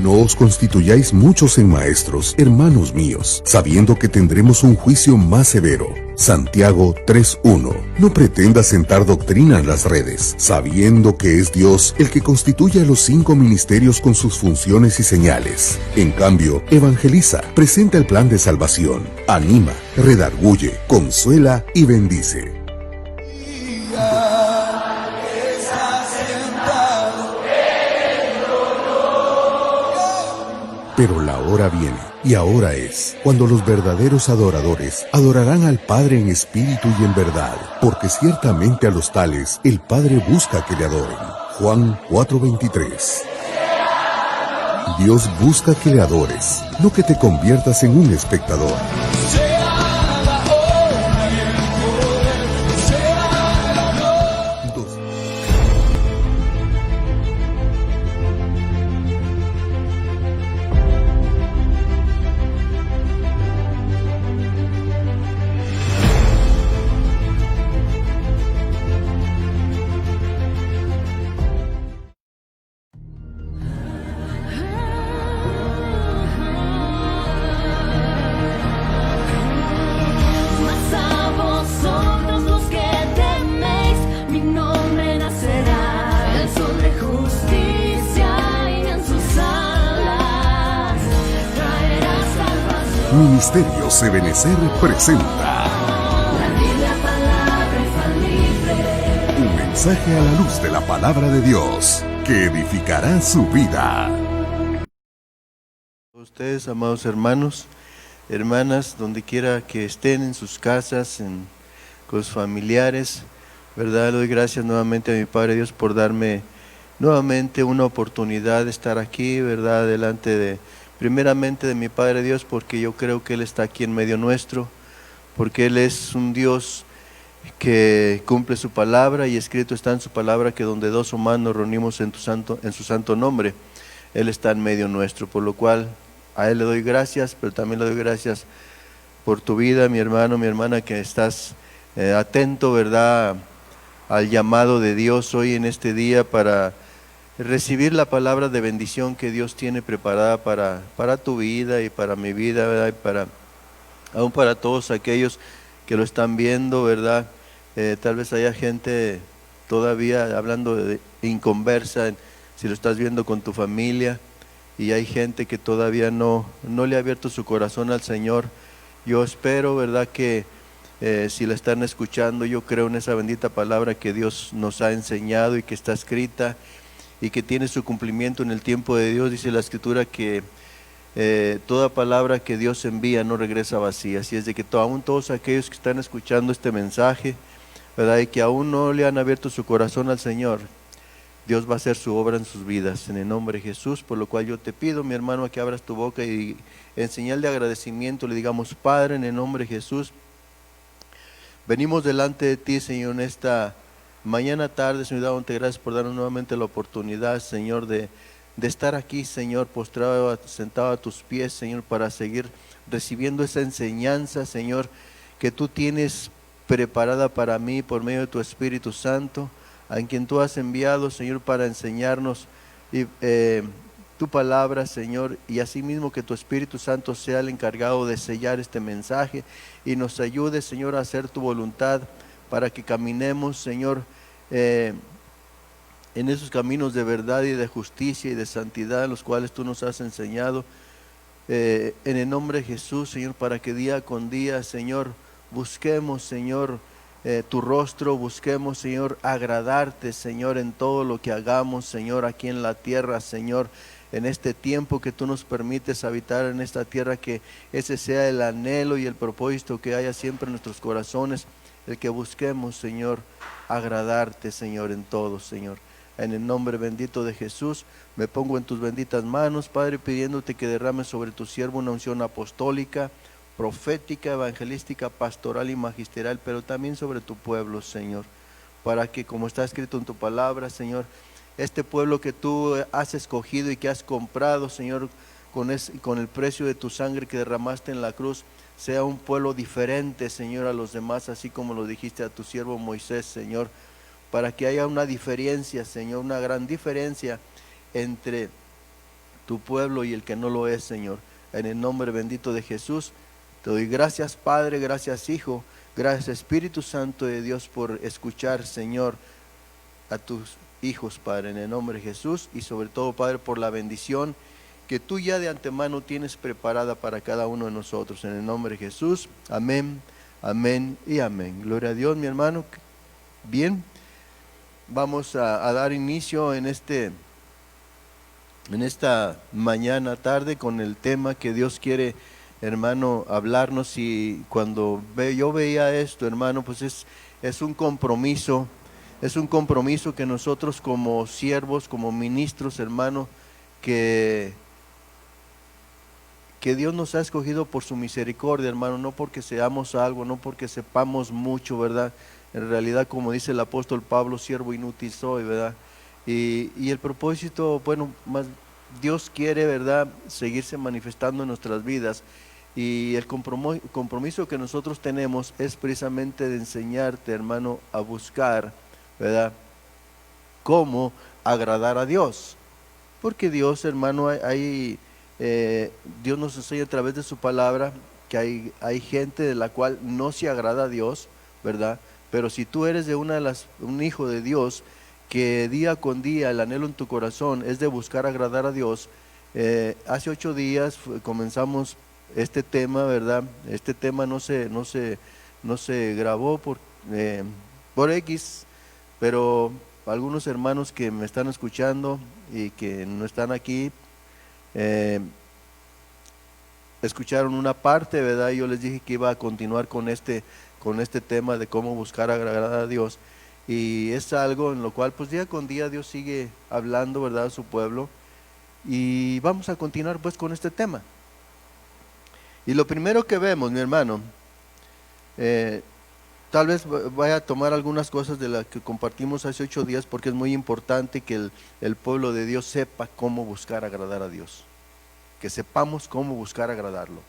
No os constituyáis muchos en maestros, hermanos míos, sabiendo que tendremos un juicio más severo. Santiago 3:1. No pretendas sentar doctrina en las redes, sabiendo que es Dios el que constituye a los 5 ministerios con sus funciones y señales. En cambio, evangeliza, presenta el plan de salvación, anima, redarguye, consuela y bendice. Pero la hora viene, y ahora es, cuando los verdaderos adoradores adorarán al Padre en espíritu y en verdad, porque ciertamente a los tales el Padre busca que le adoren. Juan 4:23. Dios busca que le adores, no que te conviertas en un espectador. Ministerios Ebenecer presenta un mensaje a la luz de la palabra de Dios que edificará su vida. Ustedes, amados hermanos, hermanas, donde quiera que estén en sus casas, con sus familiares, ¿verdad? Le doy gracias nuevamente a mi Padre Dios por darme nuevamente una oportunidad de estar aquí, ¿verdad? Primeramente de mi Padre Dios, porque yo creo que Él está aquí en medio nuestro, porque Él es un Dios que cumple su palabra, y escrito está en su palabra que donde dos o más nos reunimos en su santo nombre, Él está en medio nuestro, por lo cual a Él le doy gracias, pero también le doy gracias por tu vida, mi hermano, mi hermana, que estás atento, ¿verdad?, al llamado de Dios hoy en este día para recibir la palabra de bendición que Dios tiene preparada para tu vida y para mi vida, ¿verdad? Y aún para todos aquellos que lo están viendo, ¿verdad? Tal vez haya gente todavía hablando de inconversa, si lo estás viendo con tu familia, y hay gente que todavía no le ha abierto su corazón al Señor. Yo espero, ¿verdad?, que si la están escuchando, yo creo en esa bendita palabra que Dios nos ha enseñado y que está escrita y que tiene su cumplimiento en el tiempo de Dios. Dice la Escritura que toda palabra que Dios envía no regresa vacía. Así es de que aún todos aquellos que están escuchando este mensaje, ¿verdad?, y que aún no le han abierto su corazón al Señor, Dios va a hacer su obra en sus vidas, en el nombre de Jesús. Por lo cual yo te pido, mi hermano, que abras tu boca y en señal de agradecimiento le digamos: Padre, en el nombre de Jesús, venimos delante de ti, Señor, en esta mañana tarde, Señor, dándote gracias por darnos nuevamente la oportunidad, Señor, de estar aquí, Señor, postrado, sentado a tus pies, Señor, para seguir recibiendo esa enseñanza, Señor, que tú tienes preparada para mí por medio de tu Espíritu Santo, a quien tú has enviado, Señor, para enseñarnos tu palabra, Señor, y asimismo que tu Espíritu Santo sea el encargado de sellar este mensaje y nos ayude, Señor, a hacer tu voluntad, para que caminemos, Señor, en esos caminos de verdad y de justicia y de santidad, los cuales tú nos has enseñado, en el nombre de Jesús, Señor, para que día con día, Señor, busquemos, Señor, tu rostro, busquemos, Señor, agradarte, Señor, en todo lo que hagamos, Señor, aquí en la tierra, Señor, en este tiempo que tú nos permites habitar en esta tierra, que ese sea el anhelo y el propósito que haya siempre en nuestros corazones, el que busquemos, Señor, agradarte, Señor, en todo, Señor. En el nombre bendito de Jesús, me pongo en tus benditas manos, Padre, pidiéndote que derrames sobre tu siervo una unción apostólica, profética, evangelística, pastoral y magisterial, pero también sobre tu pueblo, Señor, para que, como está escrito en tu palabra, Señor, este pueblo que tú has escogido y que has comprado, Señor, con el precio de tu sangre que derramaste en la cruz, sea un pueblo diferente, Señor, a los demás, así como lo dijiste a tu siervo Moisés, Señor, para que haya una diferencia, Señor, una gran diferencia entre tu pueblo y el que no lo es, Señor. En el nombre bendito de Jesús, te doy gracias, Padre, gracias, Hijo, gracias, Espíritu Santo de Dios, por escuchar, Señor, a tus hijos, Padre, en el nombre de Jesús, y sobre todo, Padre, por la bendición que tú ya de antemano tienes preparada para cada uno de nosotros, en el nombre de Jesús. Amén, amén y amén. Gloria a Dios, mi hermano. Bien, vamos a dar inicio en esta mañana, tarde, con el tema que Dios quiere, hermano, hablarnos. Y cuando yo veía esto, hermano, pues es un compromiso. Es un compromiso que nosotros como siervos, como ministros, hermano, que Dios nos ha escogido por su misericordia, hermano, no porque seamos algo, no porque sepamos mucho, ¿verdad? En realidad, como dice el apóstol Pablo, siervo inútil soy, ¿verdad? Y el propósito, bueno, más Dios quiere, ¿verdad?, seguirse manifestando en nuestras vidas. Y el compromiso que nosotros tenemos es precisamente de enseñarte, hermano, a buscar, ¿verdad?, cómo agradar a Dios. Porque Dios, hermano, Dios nos enseña a través de su palabra que hay gente de la cual no se agrada a Dios, ¿verdad? Pero si tú eres de un hijo de Dios, que día con día el anhelo en tu corazón es de buscar agradar a Dios. Hace 8 días comenzamos este tema, ¿verdad? Este tema no se grabó por X, pero algunos hermanos que me están escuchando y que no están aquí, escucharon una parte, ¿verdad? Y yo les dije que iba a continuar con este tema de cómo buscar agradar a Dios. Y es algo en lo cual pues día con día Dios sigue hablando, ¿verdad?, a su pueblo. Y vamos a continuar pues con este tema. Y lo primero que vemos, mi hermano, tal vez vaya a tomar algunas cosas de las que compartimos hace 8 días, porque es muy importante que el pueblo de Dios sepa cómo buscar agradar a Dios. Que sepamos cómo buscar agradarlo,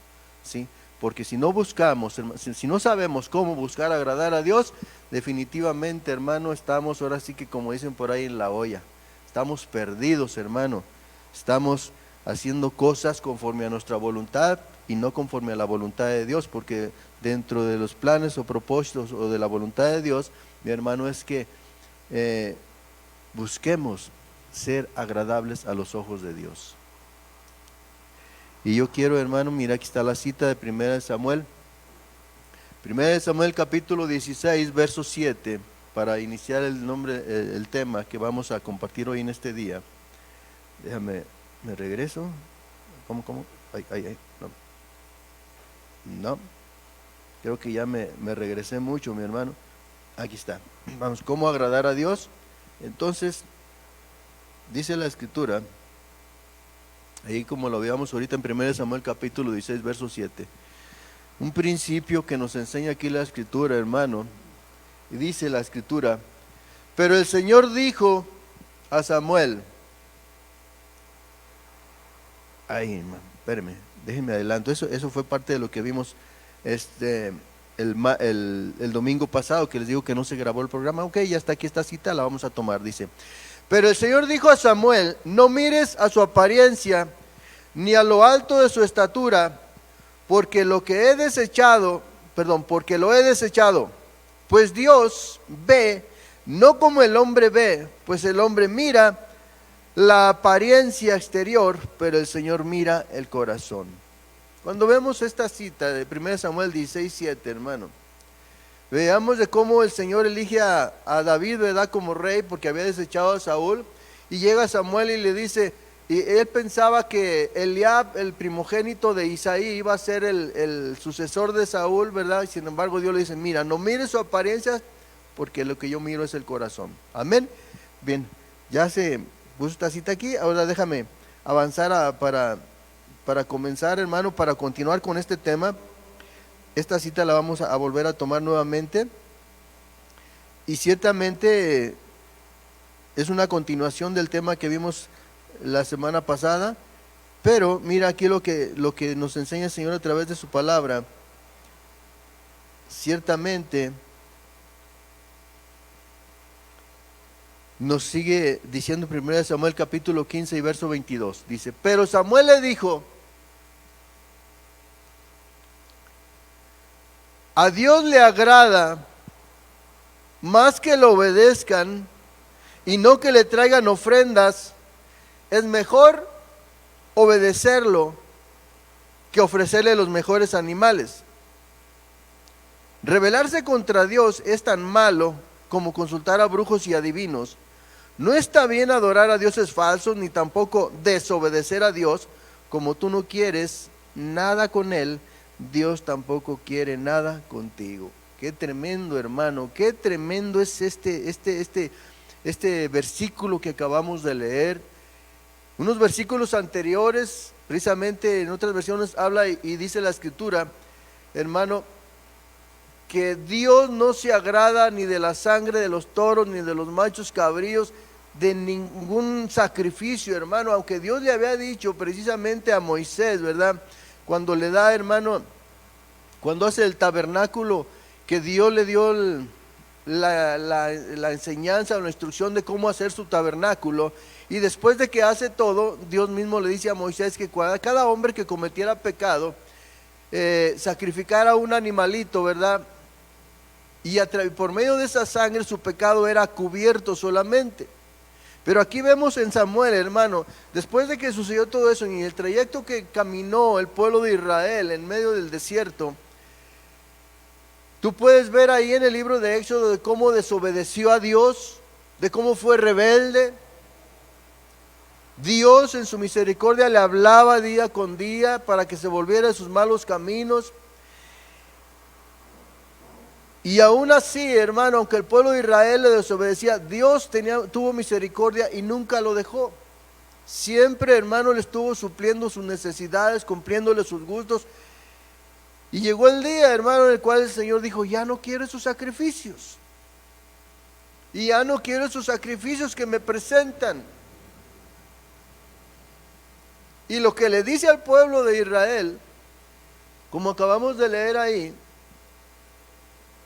¿sí? Porque si no buscamos, si no sabemos cómo buscar agradar a Dios, definitivamente, hermano, estamos ahora sí que, como dicen por ahí, en la olla. Estamos perdidos, hermano. Estamos haciendo cosas conforme a nuestra voluntad y no conforme a la voluntad de Dios, porque dentro de los planes o propósitos o de la voluntad de Dios, mi hermano, es que busquemos ser agradables a los ojos de Dios. Y yo quiero, hermano, mira, aquí está la cita de 1 Samuel. 1 Samuel capítulo 16, verso 7, para iniciar el tema que vamos a compartir hoy en este día. Déjame, me regreso. ¿Cómo? Ay, no. Creo que ya me regresé mucho, mi hermano. Aquí está. Vamos, ¿cómo agradar a Dios? Entonces, dice la Escritura, ahí como lo veamos ahorita en 1 Samuel capítulo 16, verso 7. Un principio que nos enseña aquí la Escritura, hermano. Y dice la Escritura, pero el Señor dijo a Samuel, ay, hermano, espérame, déjenme adelanto. Eso fue parte de lo que vimos el domingo pasado, que les digo que no se grabó el programa. Ok, ya está aquí esta cita, la vamos a tomar. Dice, pero el Señor dijo a Samuel, no mires a su apariencia, ni a lo alto de su estatura, porque lo he desechado, pues Dios ve, no como el hombre ve, pues el hombre mira la apariencia exterior, pero el Señor mira el corazón. Cuando vemos esta cita de 1 Samuel 16, 7, hermano, veamos de cómo el Señor elige a David, ¿verdad?, como rey, porque había desechado a Saúl, y llega Samuel y le dice, y él pensaba que Eliab, el primogénito de Isaí, iba a ser el sucesor de Saúl, ¿verdad? Y sin embargo Dios le dice, mira, no mires su apariencia, porque lo que yo miro es el corazón. Amén. Bien, ya se puso esta cita aquí. Ahora déjame avanzar para comenzar, hermano, para continuar con este tema. Esta cita la vamos a volver a tomar nuevamente, y ciertamente es una continuación del tema que vimos la semana pasada, pero mira aquí lo que nos enseña el Señor a través de su palabra. Ciertamente Nos sigue diciendo 1 Samuel capítulo 15 y verso 22. Dice, pero Samuel le dijo, a Dios le agrada más que lo obedezcan y no que le traigan ofrendas. Es mejor obedecerlo que ofrecerle los mejores animales. Rebelarse contra Dios es tan malo como consultar a brujos y adivinos. No está bien adorar a dioses falsos, ni tampoco desobedecer a Dios. Como tú no quieres nada con Él, Dios tampoco quiere nada contigo. Qué tremendo, hermano, qué tremendo es este versículo que acabamos de leer. Unos versículos anteriores, precisamente en otras versiones habla y dice la escritura, hermano, que Dios no se agrada ni de la sangre de los toros, ni de los machos cabríos, de ningún sacrificio, hermano, aunque Dios le había dicho precisamente a Moisés, ¿verdad? Cuando le da, hermano, cuando hace el tabernáculo, que Dios le dio la enseñanza o la instrucción de cómo hacer su tabernáculo, y después de que hace todo, Dios mismo le dice a Moisés que cada hombre que cometiera pecado, sacrificara un animalito, ¿verdad? Y por medio de esa sangre su pecado era cubierto solamente. Pero aquí vemos en Samuel, hermano, después de que sucedió todo eso, y el trayecto que caminó el pueblo de Israel en medio del desierto, tú puedes ver ahí en el libro de Éxodo de cómo desobedeció a Dios, de cómo fue rebelde. Dios en su misericordia le hablaba día con día para que se volviera de sus malos caminos. Y aún así, hermano, aunque el pueblo de Israel le desobedecía, Dios tuvo misericordia y nunca lo dejó. Siempre, hermano, le estuvo supliendo sus necesidades, cumpliéndole sus gustos. Y llegó el día, hermano, en el cual el Señor dijo, ya no quiero sus sacrificios. Y ya no quiero sus sacrificios que me presentan. Y lo que le dice al pueblo de Israel, como acabamos de leer ahí,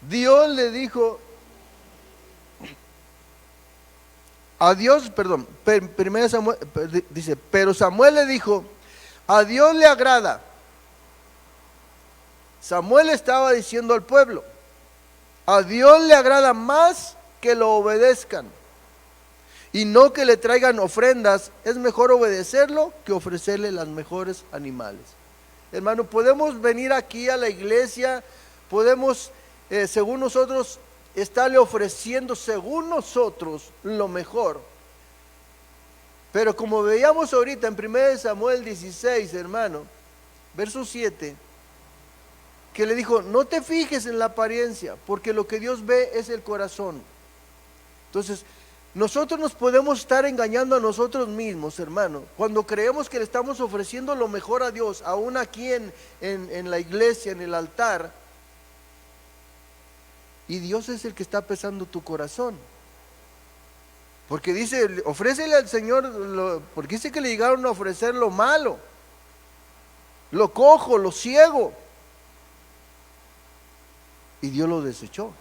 Dios le dijo a Dios, perdón, primero Samuel, dice, pero Samuel le dijo, a Dios le agrada. Samuel estaba diciendo al pueblo, a Dios le agrada más que lo obedezcan y no que le traigan ofrendas. Es mejor obedecerlo que ofrecerle los mejores animales. Hermano, podemos venir aquí a la iglesia, podemos según nosotros estarle ofreciendo según nosotros lo mejor, pero como veíamos ahorita en 1 Samuel 16, hermano, verso 7, que le dijo, no te fijes en la apariencia, porque lo que Dios ve es el corazón. Entonces nosotros nos podemos estar engañando a nosotros mismos, hermano, cuando creemos que le estamos ofreciendo lo mejor a Dios, aún aquí en la iglesia, en el altar. Y Dios es el que está pesando tu corazón. Porque dice, ofrécele al Señor, porque dice que le llegaron a ofrecer lo malo, lo cojo, lo ciego. Y Dios lo desechó.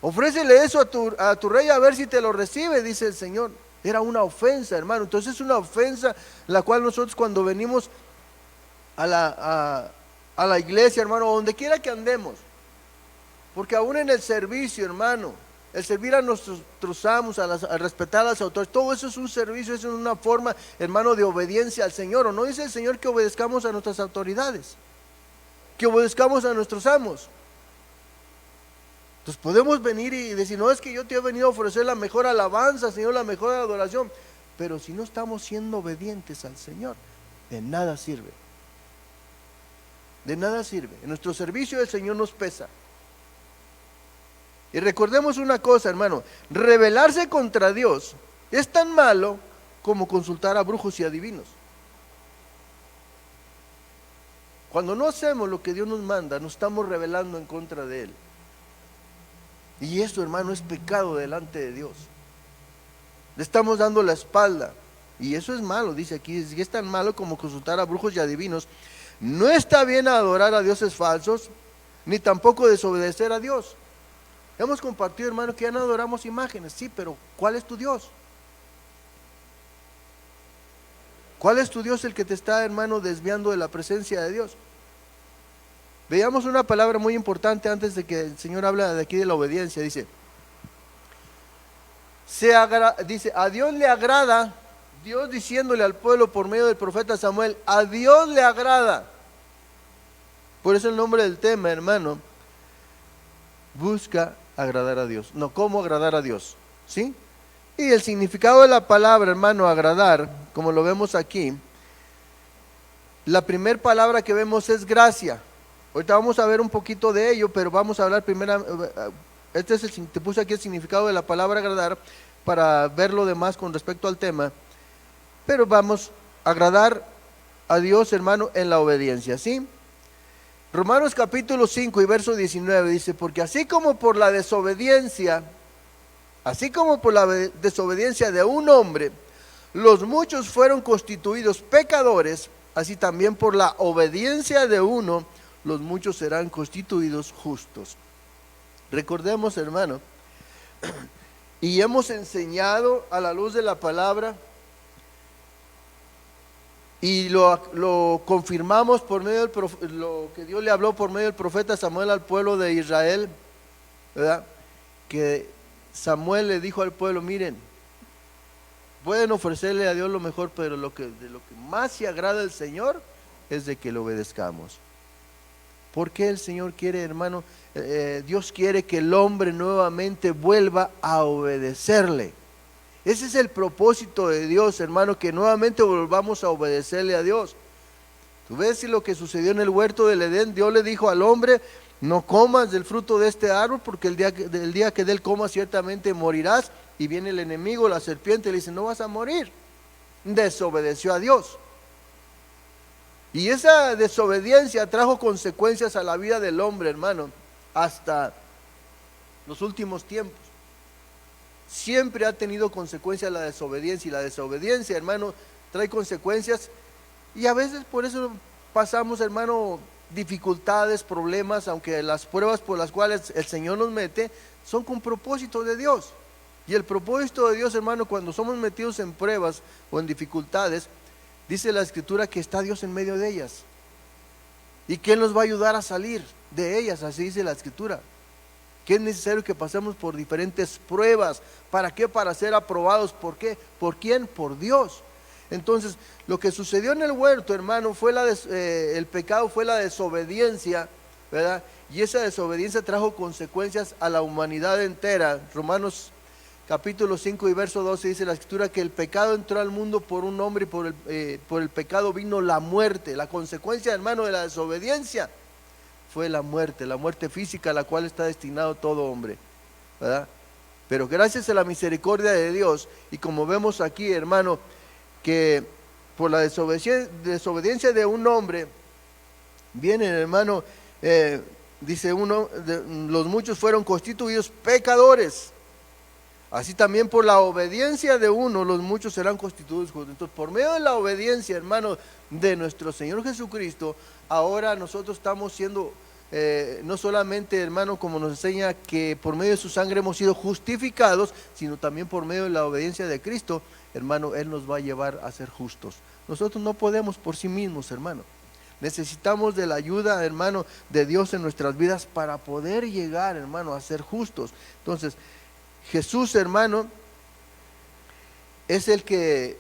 Ofrécele eso a tu rey a ver si te lo recibe, dice el Señor. Era una ofensa, hermano. Entonces es una ofensa la cual nosotros cuando venimos a la iglesia, hermano, donde quiera que andemos, porque aún en el servicio, hermano, el servir a nuestros amos, a respetar a las autoridades, todo eso es un servicio, eso es una forma, hermano, de obediencia al Señor. ¿O no dice el Señor que obedezcamos a nuestras autoridades? Que obedezcamos a nuestros amos. Entonces podemos venir y decir, no, es que yo te he venido a ofrecer la mejor alabanza, Señor, la mejor adoración. Pero si no estamos siendo obedientes al Señor, de nada sirve. De nada sirve. En nuestro servicio el Señor nos pesa. Y recordemos una cosa, hermano, rebelarse contra Dios es tan malo como consultar a brujos y adivinos. Cuando no hacemos lo que Dios nos manda, nos estamos rebelando en contra de Él. Y eso, hermano, es pecado delante de Dios. Le estamos dando la espalda. Y eso es malo, dice aquí, es tan malo como consultar a brujos y adivinos. No está bien adorar a dioses falsos, ni tampoco desobedecer a Dios. Hemos compartido, hermano, que ya no adoramos imágenes. Sí, pero ¿cuál es tu Dios? ¿Cuál es tu Dios el que te está, hermano, desviando de la presencia de Dios? Veamos una palabra muy importante antes de que el Señor habla de aquí de la obediencia. Dice, dice, a Dios le agrada, Dios diciéndole al pueblo por medio del profeta Samuel, a Dios le agrada. Por eso el nombre del tema, hermano, busca agradar a Dios. No, ¿cómo agradar a Dios? ¿Sí? Y el significado de la palabra, hermano, agradar, como lo vemos aquí, la primera palabra que vemos es gracia. Ahorita vamos a ver un poquito de ello, pero vamos a hablar primero, te puse aquí el significado de la palabra agradar para ver lo demás con respecto al tema, pero vamos a agradar a Dios, hermano, en la obediencia, ¿sí? Romanos capítulo 5 y verso 19 dice, porque así como por la desobediencia de un hombre, los muchos fueron constituidos pecadores, así también por la obediencia de uno, los muchos serán constituidos justos. Recordemos, hermano, y hemos enseñado a la luz de la palabra, y lo confirmamos por medio lo que Dios le habló por medio del profeta Samuel al pueblo de Israel, ¿verdad? Que Samuel le dijo al pueblo, miren, pueden ofrecerle a Dios lo mejor, pero de lo que más se agrada al Señor es de que le obedezcamos. ¿Por qué el Señor quiere, hermano? Dios quiere que el hombre nuevamente vuelva a obedecerle. Ese es el propósito de Dios, hermano, que nuevamente volvamos a obedecerle a Dios. Tú ves si lo que sucedió en el huerto del Edén, Dios le dijo al hombre, no comas del fruto de este árbol, porque el día que de él comas ciertamente morirás. Y viene el enemigo, la serpiente, y le dice, no vas a morir. Desobedeció a Dios. Y esa desobediencia trajo consecuencias a la vida del hombre, hermano, hasta los últimos tiempos. Siempre ha tenido consecuencias la desobediencia, y la desobediencia, hermano, trae consecuencias, y a veces por eso pasamos, hermano, dificultades, problemas, aunque las pruebas por las cuales el Señor nos mete son con propósito de Dios. Y el propósito de Dios, hermano, cuando somos metidos en pruebas o en dificultades, dice la Escritura que está Dios en medio de ellas, y que Él nos va a ayudar a salir de ellas, así dice la Escritura. Que es necesario que pasemos por diferentes pruebas. ¿Para qué? Para ser aprobados. ¿Por qué? ¿Por quién? Por Dios. Entonces, lo que sucedió en el huerto, hermano, fue el pecado, fue la desobediencia, ¿verdad? Y esa desobediencia trajo consecuencias a la humanidad entera. Romanos capítulo 5 y verso 12 dice la Escritura que el pecado entró al mundo por un hombre, y por el pecado vino la muerte. La consecuencia, hermano, de la desobediencia fue la muerte física, a la cual está destinado todo hombre, ¿verdad? Pero gracias a la misericordia de Dios, y como vemos aquí, hermano, que por la desobediencia de un hombre, vienen, hermano, dice los muchos fueron constituidos pecadores, así también por la obediencia de uno, los muchos serán constituidos justos. Entonces, por medio de la obediencia, hermano, de nuestro Señor Jesucristo, ahora nosotros estamos siendo, no solamente, hermano, como nos enseña que por medio de su sangre hemos sido justificados, sino también por medio de la obediencia de Cristo, hermano, Él nos va a llevar a ser justos. Nosotros no podemos por sí mismos, hermano. Necesitamos de la ayuda, hermano, de Dios en nuestras vidas para poder llegar, hermano, a ser justos. Entonces, Jesús, hermano, es el que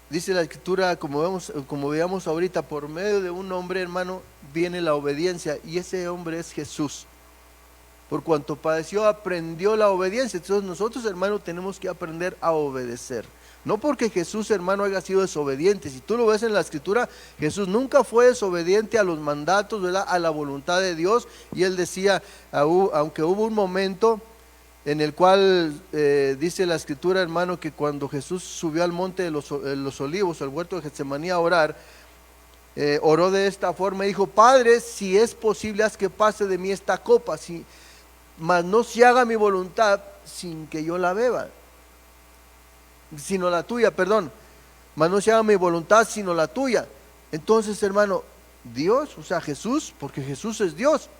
dice la Escritura, como veíamos ahorita, por medio de un hombre, hermano, viene la obediencia, y ese hombre es Jesús. Por cuanto padeció, aprendió la obediencia. Entonces nosotros, hermano, tenemos que aprender a obedecer. No porque Jesús, hermano, haya sido desobediente. Si tú lo ves en la Escritura, Jesús nunca fue desobediente a los mandatos, ¿verdad?, a la voluntad de Dios. Y Él decía, aunque hubo un momento en el cual dice la Escritura, hermano, que cuando Jesús subió al monte de los olivos, al huerto de Getsemaní a orar, oró de esta forma y dijo, Padre, si es posible, haz que pase de mí esta copa, mas no se haga mi voluntad sin que yo la beba, sino la tuya, perdón, mas no se haga mi voluntad sino la tuya. Entonces, hermano, Dios, o sea, Jesús, porque Jesús es Dios,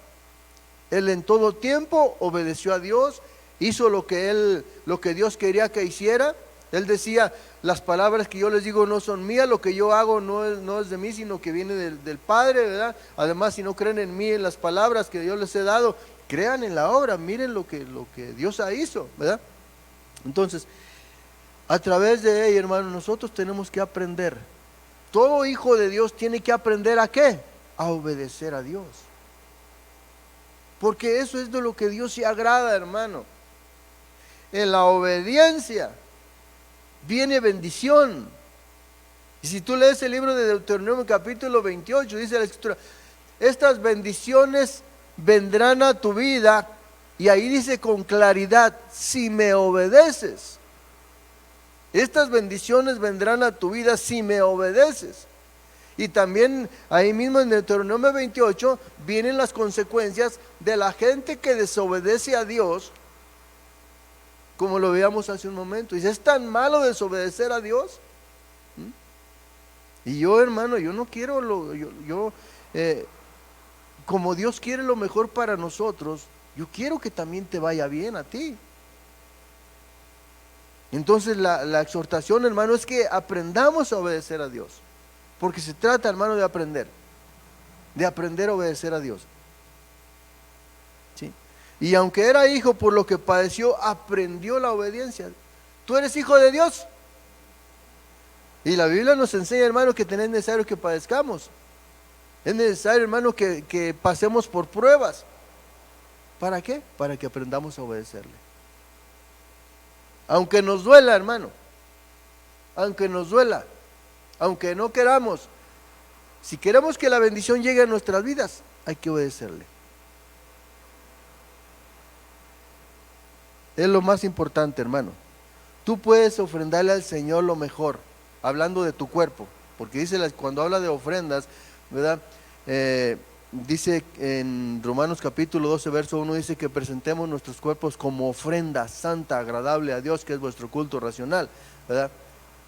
Él en todo tiempo obedeció a Dios, hizo lo que Dios quería que hiciera. Él decía, las palabras que yo les digo no son mías, lo que yo hago no es de mí, sino que viene del Padre, ¿verdad? Además, si no creen en mí, en las palabras que Dios les he dado, crean en la obra, miren lo que Dios hizo, ¿verdad? Entonces, a través de ella, hermano, nosotros tenemos que aprender. Todo hijo de Dios tiene que aprender ¿a qué? A obedecer a Dios. Porque eso es de lo que Dios se agrada, hermano. En la obediencia viene bendición. Y si tú lees el libro de Deuteronomio capítulo 28, dice la Escritura, estas bendiciones vendrán a tu vida, y ahí dice con claridad, si me obedeces. Estas bendiciones vendrán a tu vida si me obedeces. Y también ahí mismo en Deuteronomio 28 vienen las consecuencias de la gente que desobedece a Dios, como lo veíamos hace un momento. Y es tan malo desobedecer a Dios. Y yo, hermano, yo no quiero como Dios quiere lo mejor para nosotros, yo quiero que también te vaya bien a ti. Entonces la exhortación, hermano, es que aprendamos a obedecer a Dios. Porque se trata, hermano, de aprender a obedecer a Dios. ¿Sí? Y aunque era hijo, por lo que padeció, aprendió la obediencia. ¿Tú eres hijo de Dios? Y la Biblia nos enseña, hermano, que es necesario que padezcamos. Es necesario, hermano, que pasemos por pruebas. ¿Para qué? Para que aprendamos a obedecerle. Aunque nos duela, hermano. Aunque nos duela. Aunque no queramos. Si queremos que la bendición llegue a nuestras vidas, hay que obedecerle. Es lo más importante, hermano. Tú puedes ofrendarle al Señor lo mejor, hablando de tu cuerpo. Porque dice, cuando habla de ofrendas, ¿verdad? Dice en Romanos capítulo 12, verso 1, dice que presentemos nuestros cuerpos como ofrenda santa, agradable a Dios, que es vuestro culto racional, ¿verdad?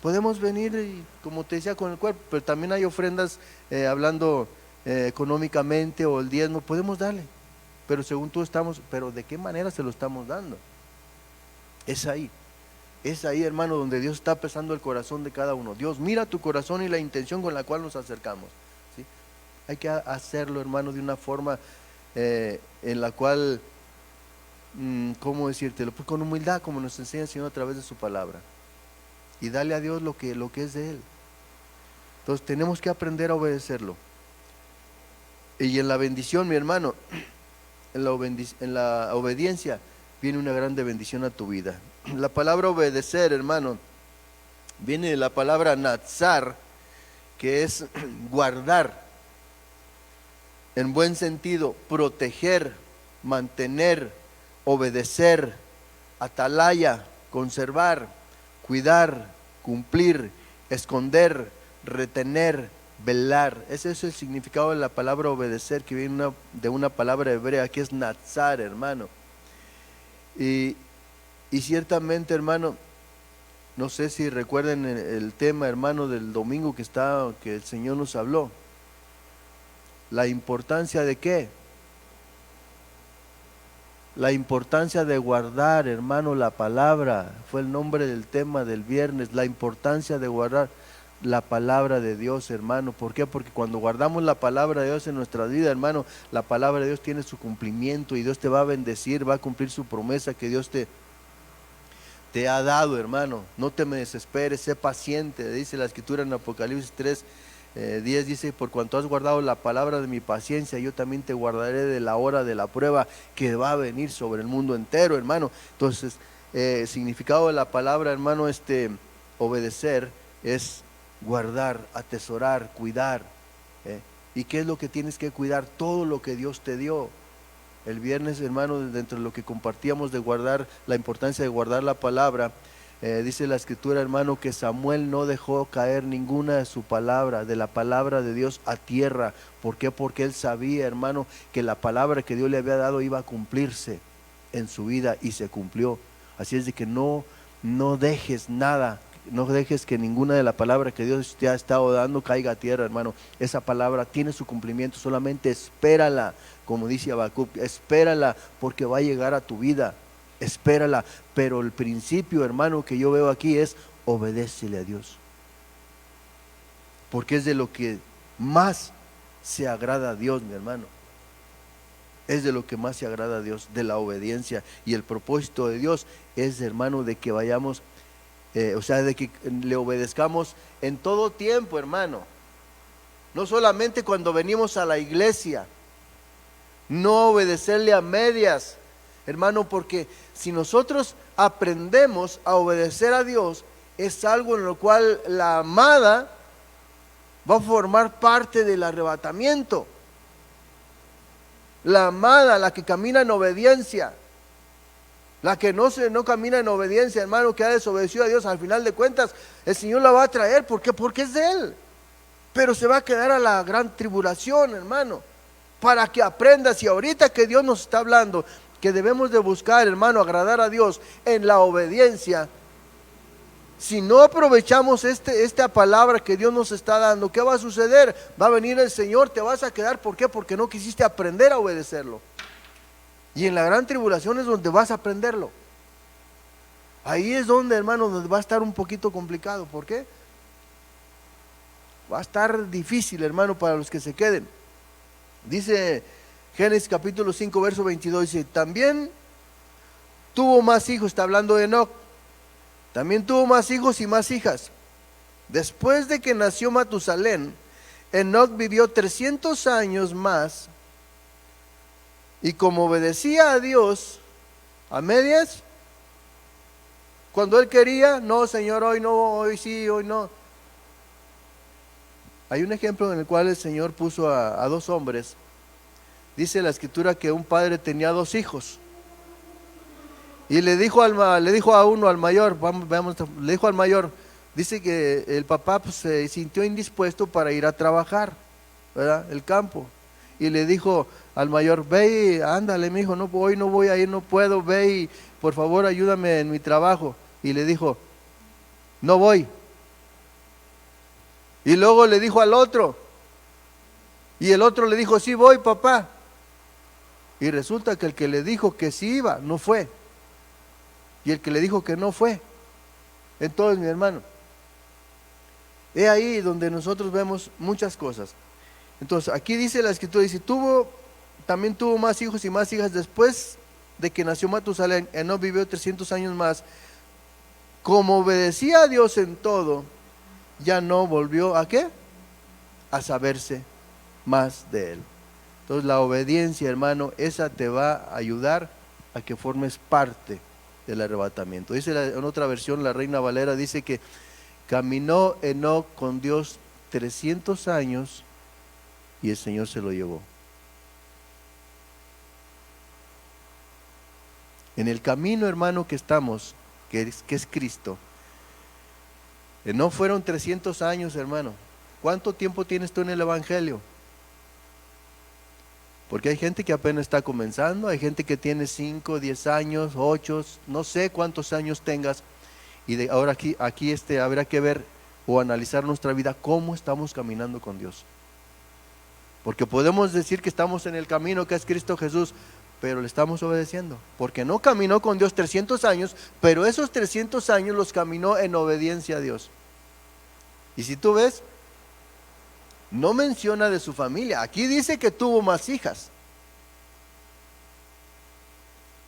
Podemos venir, y, como te decía, con el cuerpo, pero también hay ofrendas hablando económicamente, o el diezmo, podemos darle, pero según tú pero ¿de qué manera se lo estamos dando? Es ahí, hermano, donde Dios está pesando el corazón de cada uno. Dios mira tu corazón y la intención con la cual nos acercamos, ¿sí? Hay que hacerlo, hermano, de una forma en la cual, ¿cómo decírtelo? Pues con humildad, como nos enseña el Señor a través de su palabra. Y darle a Dios lo que es de Él. Entonces tenemos que aprender a obedecerlo. Y en la bendición, mi hermano, en la obediencia viene una grande bendición a tu vida. La palabra obedecer, hermano, viene de la palabra natsar, que es guardar, en buen sentido, proteger, mantener, obedecer, atalaya, conservar, cuidar, cumplir, esconder, retener, velar. Ese es el significado de la palabra obedecer, que viene de una palabra hebrea que es natsar, hermano. Y ciertamente, hermano, no sé si recuerden el tema, hermano, del domingo que el Señor nos habló. La importancia de ¿qué? La importancia de guardar, hermano, la palabra. Fue el nombre del tema del viernes. La importancia de guardar la palabra de Dios, hermano. ¿Por qué? Porque cuando guardamos la palabra de Dios en nuestra vida, hermano, la palabra de Dios tiene su cumplimiento, y Dios te va a bendecir, va a cumplir su promesa que Dios te ha dado, hermano. No te me desesperes, sé paciente. Dice la Escritura en Apocalipsis 3, 10, dice, por cuanto has guardado la palabra de mi paciencia, yo también te guardaré de la hora de la prueba que va a venir sobre el mundo entero, hermano. Entonces, significado de la palabra, hermano, obedecer es guardar, atesorar, cuidar. ¿Y qué es lo que tienes que cuidar? Todo lo que Dios te dio. El viernes, hermano, dentro de lo que compartíamos de guardar, la importancia de guardar la palabra, dice la Escritura, hermano, que Samuel no dejó caer ninguna de su palabra, de la palabra de Dios, a tierra. ¿Por qué? Porque él sabía, hermano, que la palabra que Dios le había dado iba a cumplirse en su vida, y se cumplió. Así es de que no dejes nada dejes que ninguna de la palabra que Dios te ha estado dando caiga a tierra, hermano. Esa palabra tiene su cumplimiento, solamente espérala, como dice Habacuc, espérala porque va a llegar a tu vida, espérala. Pero el principio, hermano, que yo veo aquí es obedécele a Dios, porque es de lo que más se agrada a Dios, mi hermano. Es de lo que más se agrada a Dios, de la obediencia. Y el propósito de Dios es, hermano, de que vayamos, de que le obedezcamos en todo tiempo, hermano. No solamente cuando venimos a la iglesia. No obedecerle a medias, hermano, porque si nosotros aprendemos a obedecer a Dios, es algo en lo cual la amada va a formar parte del arrebatamiento. La amada, la que camina en obediencia, la que no camina en obediencia, hermano, que ha desobedecido a Dios, al final de cuentas, el Señor la va a traer. ¿Por qué? Porque es de Él. Pero se va a quedar a la gran tribulación, hermano, para que aprendas. Y ahorita que Dios nos está hablando, que debemos de buscar, hermano, agradar a Dios en la obediencia. Si no aprovechamos esta palabra que Dios nos está dando, ¿qué va a suceder? Va a venir el Señor, te vas a quedar. ¿Por qué? Porque no quisiste aprender a obedecerlo. Y en la gran tribulación es donde vas a aprenderlo. Ahí es donde, hermano, donde va a estar un poquito complicado. ¿Por qué? Va a estar difícil, hermano, para los que se queden. Dice Génesis capítulo 5, verso 22, dice, también tuvo más hijos, está hablando de Enoc. También tuvo más hijos y más hijas. Después de que nació Matusalén, Enoc vivió 300 años más, y como obedecía a Dios a medias, cuando él quería, no, Señor, hoy no, hoy sí, hoy no. Hay un ejemplo en el cual el Señor puso a dos hombres. Dice la Escritura que un padre tenía dos hijos. Y le dijo a uno, al mayor, le dijo al mayor, dice que el papá pues, se sintió indispuesto para ir a trabajar, ¿verdad? El campo. Y le dijo al mayor, ve y ándale, mi hijo, no, hoy no voy a ir, no puedo, ve y por favor ayúdame en mi trabajo. Y le dijo, no voy. Y luego le dijo al otro, y el otro le dijo, sí voy, papá. Y resulta que el que le dijo que sí iba, no fue. Y el que le dijo que no fue. Entonces, mi hermano, es ahí donde nosotros vemos muchas cosas. Entonces, aquí dice la Escritura, dice, también tuvo más hijos y más hijas. Después de que nació Matusalén, Enoc vivió 300 años más. Como obedecía a Dios en todo, ya no volvió ¿a qué? A saberse más de él. Entonces la obediencia, hermano, esa te va a ayudar a que formes parte del arrebatamiento. Dice en otra versión, la Reina Valera dice que caminó Enoc con Dios 300 años y el Señor se lo llevó. En el camino, hermano, que estamos, que es Cristo, no fueron 300 años, hermano. ¿Cuánto tiempo tienes tú en el Evangelio? Porque hay gente que apenas está comenzando, hay gente que tiene 5, 10 años, 8, no sé cuántos años tengas. Y ahora aquí habrá que ver o analizar nuestra vida, cómo estamos caminando con Dios. Porque podemos decir que estamos en el camino que es Cristo Jesús, pero le estamos obedeciendo. Porque no caminó con Dios 300 años, pero esos 300 años los caminó en obediencia a Dios. Y si tú ves, no menciona de su familia. Aquí dice que tuvo más hijas,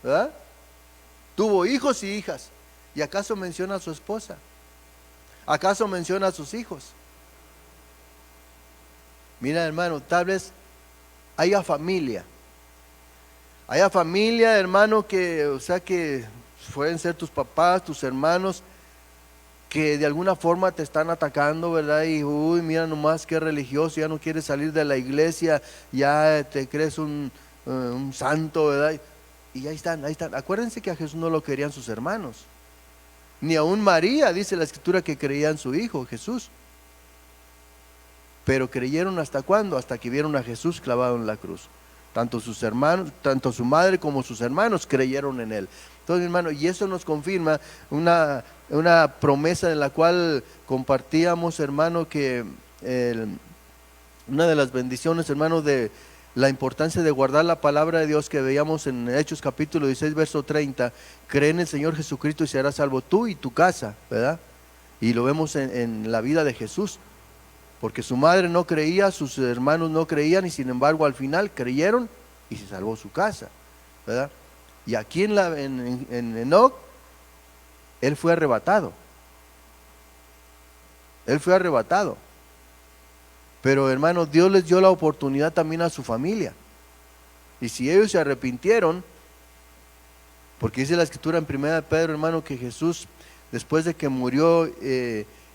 ¿verdad? Tuvo hijos y hijas. ¿Y acaso menciona a su esposa? ¿Acaso menciona a sus hijos? Mira, hermano, tal vez haya familia, hermano, que pueden ser tus papás, tus hermanos, que de alguna forma te están atacando, ¿verdad? Y uy, mira nomás qué religioso, ya no quieres salir de la iglesia, ya te crees un santo, ¿verdad? Y ahí están. Acuérdense que a Jesús no lo querían sus hermanos, ni aún María, dice la Escritura, que creía en su hijo Jesús. Pero creyeron ¿hasta cuándo? Hasta que vieron a Jesús clavado en la cruz. Tanto sus hermanos, tanto su madre como sus hermanos creyeron en él. Entonces, hermano, y eso nos confirma una promesa en la cual compartíamos, hermano, que una de las bendiciones, hermano, de la importancia de guardar la palabra de Dios que veíamos en Hechos capítulo 16, verso 30, cree en el Señor Jesucristo y serás salvo tú y tu casa, ¿verdad? Y lo vemos en la vida de Jesús, porque su madre no creía, sus hermanos no creían, y sin embargo al final creyeron y se salvó su casa, ¿verdad? Y aquí en Enoc, él fue arrebatado. Él fue arrebatado. Pero hermano, Dios les dio la oportunidad también a su familia. Y si ellos se arrepintieron, porque dice la escritura en 1 Pedro, hermano, que Jesús, después de que murió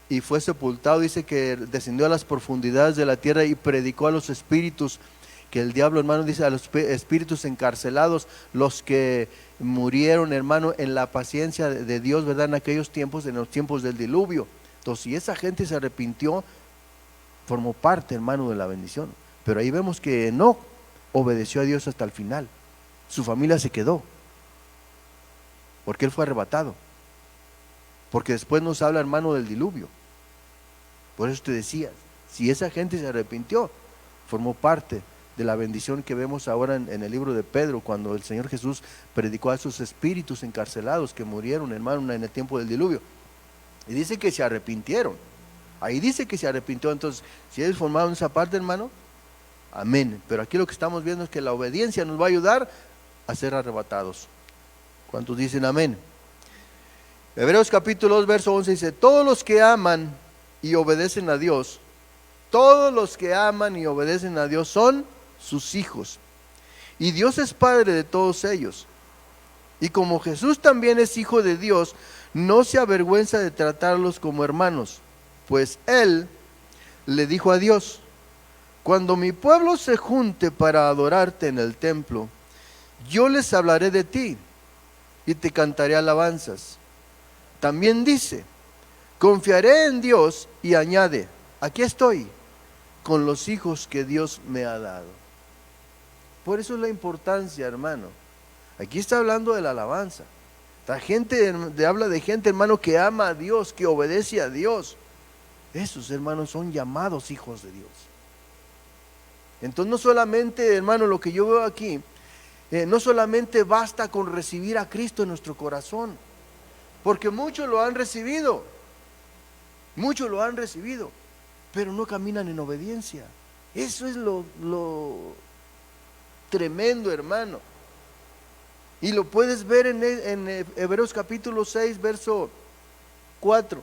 y fue sepultado, dice que descendió a las profundidades de la tierra y predicó a los espíritus, que el diablo, hermano, dice a los espíritus encarcelados, los que murieron, hermano, en la paciencia de Dios, ¿verdad? En aquellos tiempos, en los tiempos del diluvio. Entonces, si esa gente se arrepintió, formó parte, hermano, de la bendición. Pero ahí vemos que no obedeció a Dios hasta el final. Su familia se quedó, porque él fue arrebatado. Porque después nos habla, hermano, del diluvio. Por eso te decía, si esa gente se arrepintió, formó parte de la bendición que vemos ahora en el libro de Pedro, cuando el Señor Jesús predicó a esos espíritus encarcelados que murieron, hermano, en el tiempo del diluvio. Y dice que se arrepintieron. Ahí dice que se arrepintió. Entonces, si ellos formaron esa parte, hermano, amén. Pero aquí lo que estamos viendo es que la obediencia nos va a ayudar a ser arrebatados. ¿Cuántos dicen amén? Hebreos capítulo 2, verso 11 dice: todos los que aman y obedecen a Dios, todos los que aman y obedecen a Dios son sus hijos. Y Dios es Padre de todos ellos. Y como Jesús también es Hijo de Dios, no se avergüenza de tratarlos como hermanos. Pues Él le dijo a Dios: cuando mi pueblo se junte para adorarte en el templo, yo les hablaré de ti y te cantaré alabanzas. También dice: confiaré en Dios, y añade: aquí estoy con los hijos que Dios me ha dado. Por eso es la importancia, hermano. Aquí está hablando de la alabanza. La gente habla de gente, hermano, que ama a Dios, que obedece a Dios. Esos, hermanos, son llamados hijos de Dios. Entonces no solamente, hermano, lo que yo veo aquí, no solamente basta con recibir a Cristo en nuestro corazón, porque muchos lo han recibido, pero no caminan en obediencia. Eso es lo tremendo, hermano. Y lo puedes ver en Hebreos capítulo 6, verso 4.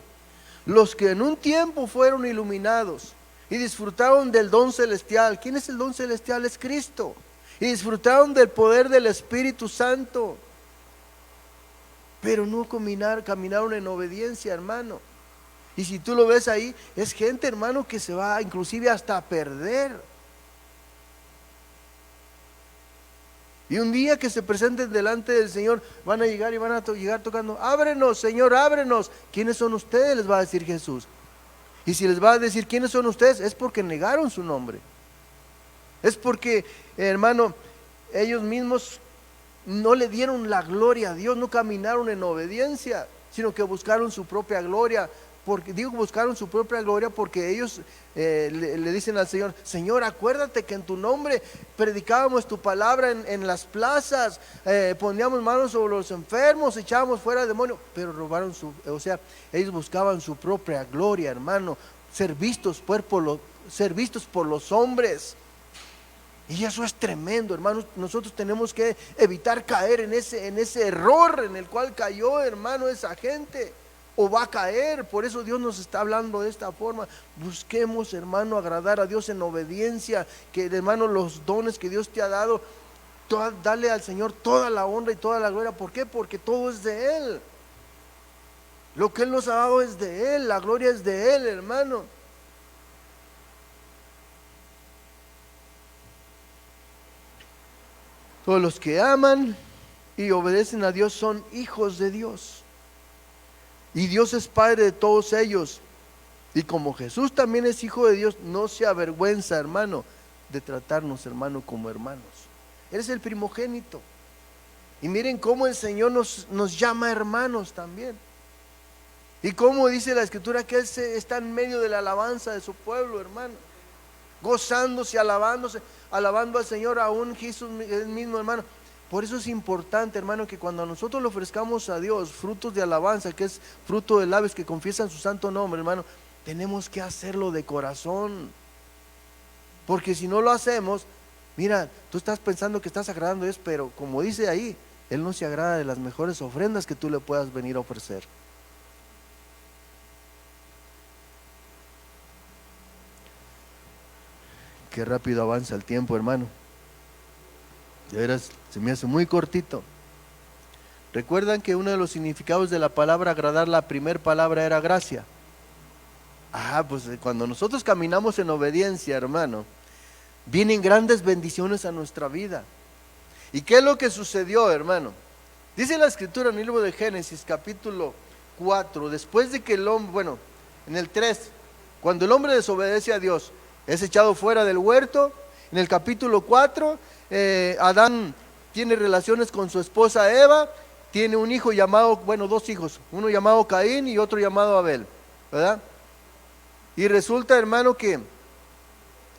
Los que en un tiempo fueron iluminados y disfrutaron del don celestial. ¿Quién es el don celestial? Es Cristo. Y disfrutaron del poder del Espíritu Santo, pero no caminaron en obediencia, hermano. Y si tú lo ves ahí, es gente, hermano, que se va inclusive hasta a perder. Y un día que se presenten delante del Señor, van a llegar y van a llegar tocando: ábrenos, Señor, ábrenos. ¿Quiénes son ustedes?, les va a decir Jesús. Y si les va a decir quiénes son ustedes, es porque negaron su nombre. Es porque, hermano, ellos mismos no le dieron la gloria a Dios, no caminaron en obediencia, sino que buscaron su propia gloria. Buscaron su propia gloria porque ellos le dicen al Señor: Señor, acuérdate que en tu nombre predicábamos tu palabra en las plazas, poníamos manos sobre los enfermos, echábamos fuera demonios. Pero ellos buscaban su propia gloria, hermano, ser vistos por los hombres. Y eso es tremendo, hermanos. Nosotros tenemos que evitar caer en ese error en el cual cayó, hermano, esa gente, o va a caer. Por eso Dios nos está hablando de esta forma. Busquemos, hermano, agradar a Dios en obediencia. Que, hermano, los dones que Dios te ha dado, dale al Señor toda la honra y toda la gloria. ¿Por qué? Porque todo es de Él. Lo que Él nos ha dado es de Él. La gloria es de Él, hermano. Todos los que aman y obedecen a Dios son hijos de Dios. Y Dios es Padre de todos ellos. Y como Jesús también es Hijo de Dios, no se avergüenza, hermano, de tratarnos, hermano, como hermanos. eres el primogénito. Y miren cómo el Señor nos llama hermanos también. Y cómo dice la Escritura que Él está en medio de la alabanza de su pueblo, hermano. Gozándose, alabándose, alabando al Señor, aún Jesús el mismo, hermano. Por eso es importante, hermano, que cuando nosotros le ofrezcamos a Dios frutos de alabanza, que es fruto de labios que confiesan su santo nombre, hermano, tenemos que hacerlo de corazón. Porque si no lo hacemos, mira, tú estás pensando que estás agradando a Dios, pero como dice ahí, Él no se agrada de las mejores ofrendas que tú le puedas venir a ofrecer. Qué rápido avanza el tiempo, hermano. De veras, se me hace muy cortito. ¿Recuerdan que uno de los significados de la palabra agradar, la primera palabra era gracia? Pues cuando nosotros caminamos en obediencia, hermano, vienen grandes bendiciones a nuestra vida. ¿Y qué es lo que sucedió, hermano? Dice la Escritura en el libro de Génesis, capítulo 4, después de que el hombre, en el 3, cuando el hombre desobedece a Dios, es echado fuera del huerto. En el capítulo 4, Adán tiene relaciones con su esposa Eva, tiene un hijo llamado, dos hijos, uno llamado Caín y otro llamado Abel, ¿verdad? Y resulta, hermano, que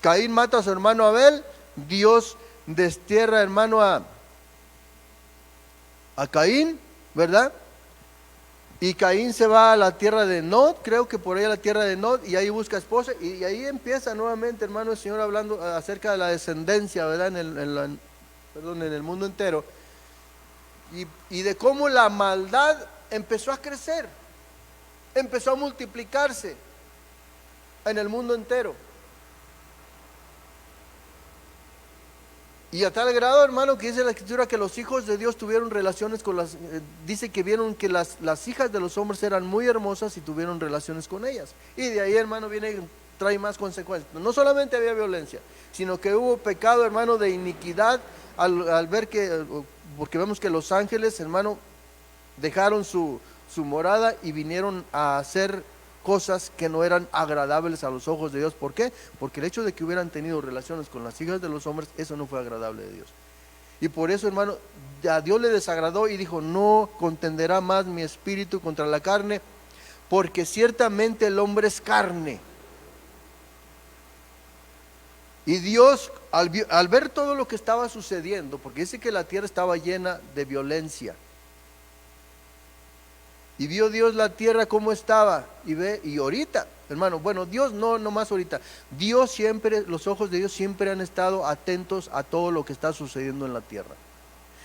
Caín mata a su hermano Abel, Dios destierra, hermano, a Caín, ¿verdad? Y Caín se va a la tierra de Nod, creo que por ahí a la tierra de Nod, y ahí busca esposa, y ahí empieza nuevamente, hermano, el Señor hablando acerca de la descendencia, ¿verdad? En el mundo entero, y de cómo la maldad empezó a crecer, empezó a multiplicarse en el mundo entero. Y a tal grado, hermano, que dice la Escritura que los hijos de Dios tuvieron relaciones con dice que vieron que las hijas de los hombres eran muy hermosas y tuvieron relaciones con ellas. Y de ahí, hermano, trae más consecuencias. No solamente había violencia, sino que hubo pecado, hermano, de iniquidad al ver porque vemos que los ángeles, hermano, dejaron su morada y vinieron a hacer cosas que no eran agradables a los ojos de Dios. ¿Por qué? Porque el hecho de que hubieran tenido relaciones con las hijas de los hombres, eso no fue agradable de Dios. Y por eso, hermano, a Dios le desagradó y dijo: no contenderá más mi espíritu contra la carne, porque ciertamente el hombre es carne. Y Dios, al ver todo lo que estaba sucediendo, porque dice que la tierra estaba llena de violencia, y vio Dios la tierra como estaba, y ahorita, hermano, Dios no más ahorita, Dios siempre, los ojos de Dios siempre han estado atentos a todo lo que está sucediendo en la tierra.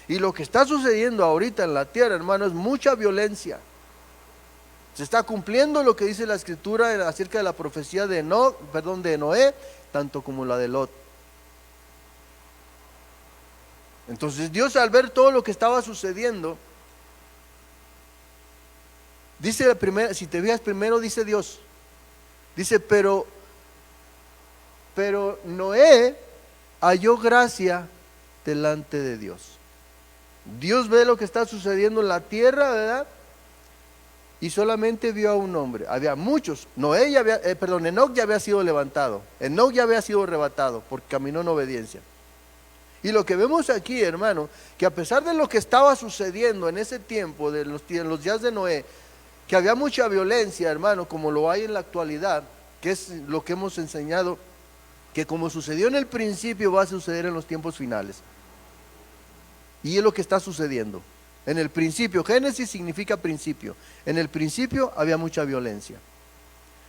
Y lo que está sucediendo ahorita en la tierra, hermano, es mucha violencia. Se está cumpliendo lo que dice la Escritura acerca de la profecía de Noé, tanto como la de Lot. Entonces Dios, al ver todo lo que estaba sucediendo, dice si te fijas primero, dice Dios, dice, pero Noé halló gracia delante de Dios. Dios ve lo que está sucediendo en la tierra, ¿verdad? Y solamente vio a un hombre. Había muchos. Enoc ya había sido levantado. Enoc ya había sido arrebatado porque caminó en obediencia. Y lo que vemos aquí, hermano, que a pesar de lo que estaba sucediendo en ese tiempo, en los días de Noé, que había mucha violencia, hermano, como lo hay en la actualidad, que es lo que hemos enseñado, que como sucedió en el principio va a suceder en los tiempos finales. Y es lo que está sucediendo. En el principio, Génesis significa principio. En el principio había mucha violencia.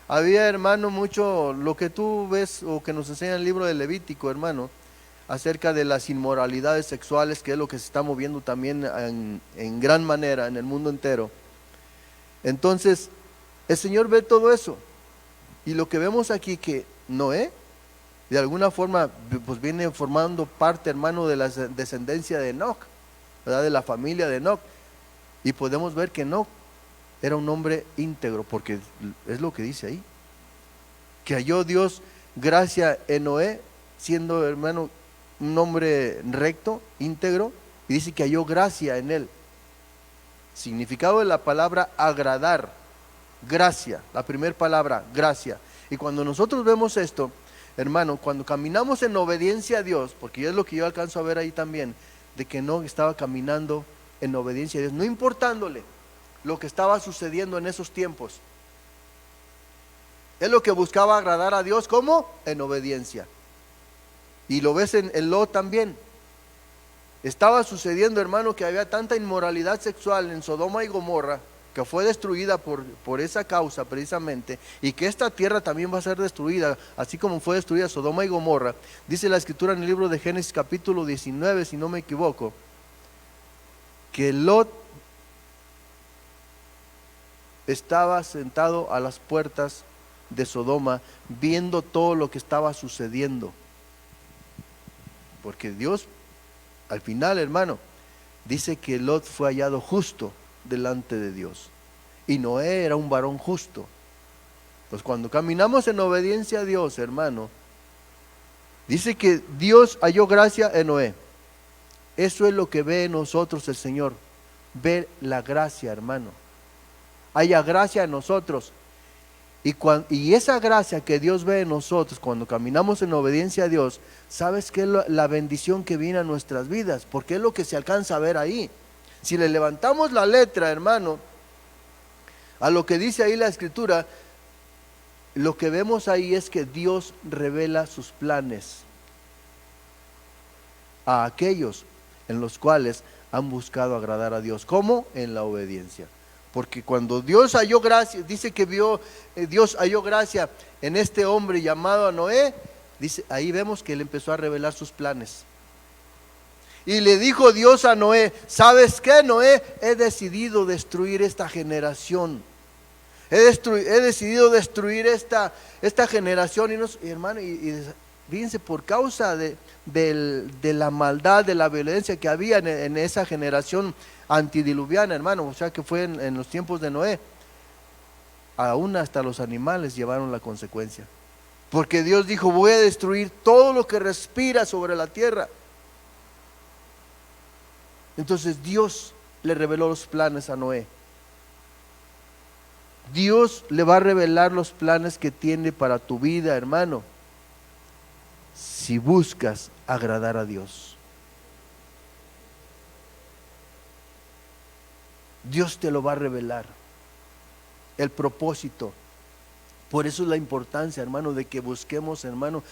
Había, hermano, mucho lo que tú ves o que nos enseña el libro de Levítico, hermano, acerca de las inmoralidades sexuales, que es lo que se está moviendo también en gran manera en el mundo entero. Entonces, el Señor ve todo eso. Y lo que vemos aquí, que Noé, de alguna forma, pues viene formando parte, hermano, de la descendencia de Enoc, ¿verdad? De la familia de Enoc. Y podemos ver que Enoc era un hombre íntegro, porque es lo que dice ahí, que halló Dios gracia en Noé, siendo, hermano, un hombre recto, íntegro, y dice que halló gracia en él. Significado de la palabra agradar, gracia, la primera palabra, gracia. Y cuando nosotros vemos esto, hermano, cuando caminamos en obediencia a Dios, porque es lo que yo alcanzo a ver ahí también, de que no estaba caminando en obediencia a Dios, no importándole lo que estaba sucediendo en esos tiempos. Es lo que buscaba agradar a Dios, ¿cómo? En obediencia. Y lo ves en Lot también. Estaba sucediendo, hermano, que había tanta inmoralidad sexual en Sodoma y Gomorra, que fue destruida por esa causa precisamente, y que esta tierra también va a ser destruida, así como fue destruida Sodoma y Gomorra. Dice la escritura en el libro de Génesis capítulo 19, si no me equivoco, que Lot estaba sentado a las puertas de Sodoma, viendo todo lo que estaba sucediendo. Porque Dios, al final, hermano, dice que Lot fue hallado justo delante de Dios. Y Noé era un varón justo. Entonces, cuando caminamos en obediencia a Dios, hermano, dice que Dios halló gracia en Noé. Eso es lo que ve en nosotros el Señor. Ve la gracia, hermano. Haya gracia en nosotros. Y esa gracia que Dios ve en nosotros cuando caminamos en obediencia a Dios, ¿sabes qué es la bendición que viene a nuestras vidas? Porque es lo que se alcanza a ver ahí. Si le levantamos la letra, hermano, a lo que dice ahí la escritura, lo que vemos ahí es que Dios revela sus planes a aquellos en los cuales han buscado agradar a Dios. ¿Cómo? En la obediencia. Porque cuando Dios halló gracia, dice que Dios halló gracia en este hombre llamado a Noé, dice, ahí vemos que él empezó a revelar sus planes. Y le dijo Dios a Noé, ¿sabes qué, Noé? He decidido destruir esta generación. He decidido destruir esta generación. Y hermano, fíjense, por causa de la maldad, de la violencia que había en esa generación antidiluviana, hermano, o sea que fue en los tiempos de Noé, aún hasta los animales llevaron la consecuencia. Porque Dios dijo, voy a destruir todo lo que respira sobre la tierra. Entonces Dios le reveló los planes a Noé. Dios le va a revelar los planes que tiene para tu vida, hermano, si buscas agradar a Dios. Dios te lo va a revelar, el propósito. Por eso es la importancia, hermano, de que busquemos, hermano,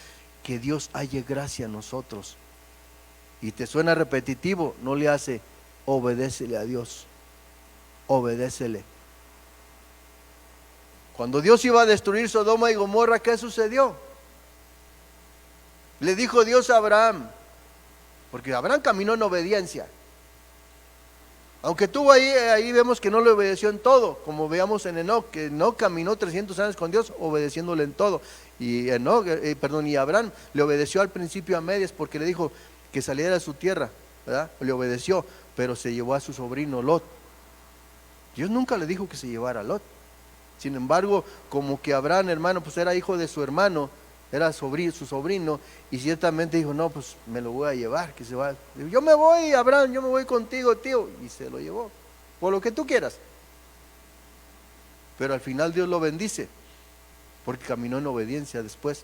que Dios halle gracia en nosotros. Y te suena repetitivo, no le hace, obedécele a Dios, obedécele. Cuando Dios iba a destruir Sodoma y Gomorra, ¿qué sucedió? Le dijo Dios a Abraham, porque Abraham caminó en obediencia. Aunque tuvo ahí vemos que no le obedeció en todo, como veamos en Enoc, que Enoc caminó 300 años con Dios obedeciéndole en todo. Y Abraham le obedeció al principio a medias porque le dijo que saliera de su tierra, ¿verdad? Le obedeció, pero se llevó a su sobrino Lot. Dios nunca le dijo que se llevara a Lot. Sin embargo, como que Abraham, hermano, pues era hijo de su hermano, era su sobrino, y ciertamente dijo, no, pues me lo voy a llevar, que se va. Yo me voy, Abraham, yo me voy contigo, tío, y se lo llevó, por lo que tú quieras. Pero al final Dios lo bendice, porque caminó en obediencia después.